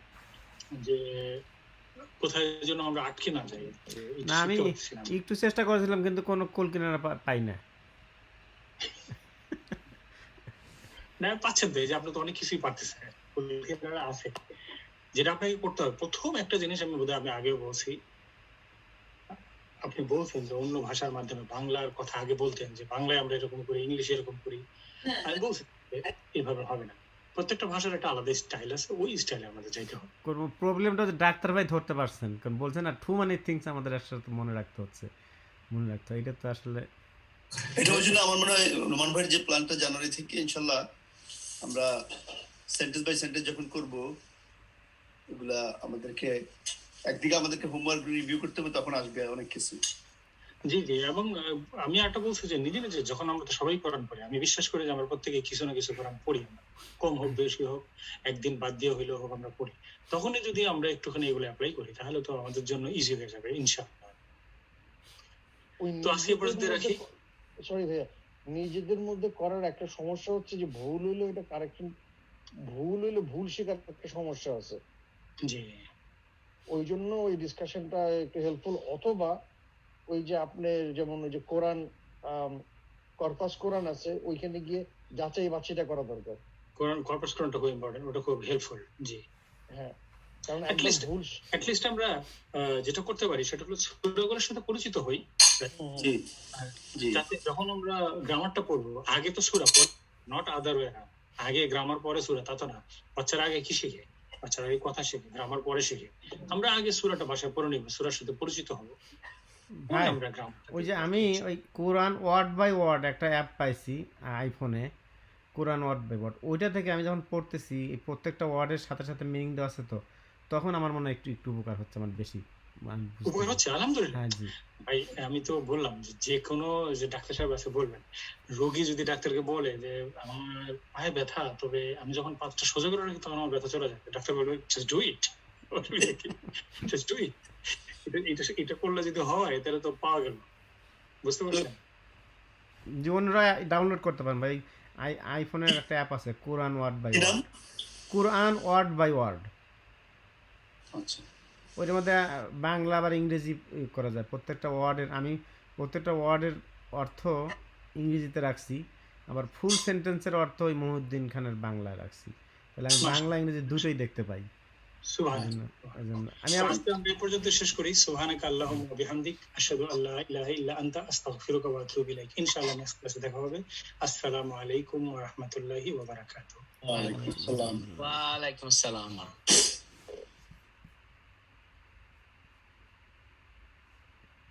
যে কোথায় যেন আমরা আটকে না যাই। না, আমি একটু চেষ্টা করেছিলাম কিন্তু কোনো কুল কিনারা পাই না। না, পাচ্ছেন তো, এই যে আপনি তো অনেক কিছুই পারতেছেন, আছে। যেটা আপনাকে করতে হবে, প্রথম একটা জিনিস আমি বোধহয় আমি আগেও বলছি, আপনি বলছেন যে অন্য ভাষার মাধ্যমে বাংলার কথা আগে বলতেন, যে বাংলায় আমরা এরকম করি, ইংলিশে এরকম করি। আমি বলছি এভাবে হবে না, প্রত্যেকটা ভাষার একটা আলাদা স্টাইল আছে, ওই স্টাইলে আমাদের যাইতে হবে। প্রবলেমটা যে ডাক্তার ভাই ধরতে পারছেন, কারণ বলছেন না টু মানি থিংস আমাদের একসাথে মনে রাখতে হচ্ছে, মনে রাখতে হয়। এটা তো আসলে এটা ওই জন্য আমার মনে হয় রোমান ভাইয়ের যে প্ল্যানটা জানুয়ারি থেকে ইনশাল্লাহ আমরা সেন্টেন্স বাই সেন্টেন্স যখন করব, এগুলা আমাদেরকে একদিকে আমাদেরকে হোমওয়ার্ক রিভিউ করতে হবে, তখন আসবে অনেক কিছু। জি জি, এবং আমি একটা বলছি যে নিজে নিজে যখন আমরা তো সবাই কোরআন পড়ি, আমি বিশ্বাস করি যে আমরা প্রত্যেকে কিছু না কিছু কোরআন পড়ি, আমরা কম হোক বেশি হোক, একদিন বাদ দিয়ে হইলেও হোক আমরা পড়ি। তখনই যদি আমরা একটুখানি এগুলো অ্যাপ্লাই করি তাহলে তো আমাদের জন্য ইজি হয়ে যাবে ইনশাআল্লাহ। তো আজকে পর্যন্ত রাখি। সরি ভাইয়া, নিজেদের মধ্যে করার একটা সমস্যা হচ্ছে যে ভুল হইলে এটা কারেকশন, ভুল হইলে ভুল শেখার একটা সমস্যা আছে। জি, ওই জন্য ওই ডিসকাশনটা একটু হেল্পফুল। অথবা ওই যে আপনি যেমন ওই যে কোরআন কর্পাস কোরআন আছে, ওইখানে গিয়ে যাচাই বাছাইটা করা দরকার। কোরআন কর্পাস কোরআনটা খুব ইম্পর্টেন্ট, ওটা খুব হেল্পফুল। জি, হ্যাঁ, কারণ At একদম least- ভুল অ্যাটলিস্ট আমরা যেটা করতে পারি সেটা হলো সূরাগুলোর সাথে পরিচিত হই, জি জি যাতে যখন আমরা গ্রামারটা পড়বো, আগে তো সূরা পড়, নট আদার ওয়ে, আগে গ্রামার পরে সূরা, তা তো না। বাচ্চারা আগে কি শিখে? বাচ্চারা আগে কথা শিখে, গ্রামার পরে শিখে। আমরা আগে সূরাটা ভাষায় পড়ে নিব, সূরার সাথে পরিচিত হব, ভাই আমরা গ্রামার। ওই যে আমি ওই কোরআন ওয়ার্ড বাই ওয়ার্ড একটা অ্যাপ পাইছি আইফোনে, কোরআন ওয়ার্ড বাই ওয়ার্ড, ওইটা থেকে আমি যখন পড়তেছি এই প্রত্যেকটা ওয়ার্ডের সাথে সাথে মিনিং দেওয়া আছে, তো তখন আমার মনে হয় একটু একটু উপকার হচ্ছে আমার বেশি, আমি বুঝতে উপকার হচ্ছে আলহামদুলিল্লাহ। হ্যাঁ জি, ভাই আমি তো বললাম যে কোনো যে ডাক্তার সাহেব আছে বলবেন, রোগী যদি ডাক্তারকে বলে যে আমার পায়ে ব্যথা, তবে আমি যখন পাতটা সোজা করে রাখি তখন আমার ব্যথা চলে যায়, ডাক্তার বলবে just do it, just do it. এটা করলে যদি হয় তাহলে তো পাওয়া গেল, বুঝতে পারছেন? জীবনরা ডাউনলোড করতে পারেন ভাই, আইফোনের একটা অ্যাপ আছে কোরআন ওয়ার্ড বাই কি নাম? ওয়ার্ড, কোরআন ওয়ার্ড বাই ওয়ার্ড। আচ্ছা, ওইটার মধ্যে বাংলা আবার ইংরেজি করা যায়, প্রত্যেকটা ওয়ার্ডের, আমি প্রত্যেকটা ওয়ার্ডের অর্থ ইংরেজিতে রাখছি, আবার ফুল সেন্টেন্সের অর্থ ওই মহিউদ্দিন খানের বাংলায় রাখছি, তাহলে আমি বাংলা ইংরেজি দুটোই দেখতে পাই। সুবহানাল্লাহ। আমি আজকে আমরা এই পর্যন্ত শেষ করি। সুবহানাকা আল্লাহুম্মা ওয়া বিহামদিক আশহাদু আল্লা ইলাহা ইল্লা আনতা আস্তাগফিরুকা ওয়া আতুবু ইলাইক। ইনশাআল্লাহ নেক্সট ক্লাসে দেখা হবে। আসসালামু আলাইকুম ওয়া রাহমাতুল্লাহি ওয়া বারাকাতুহু। ওয়ালাইকুম আসসালাম। ওয়ালাইকুম আসসালাম।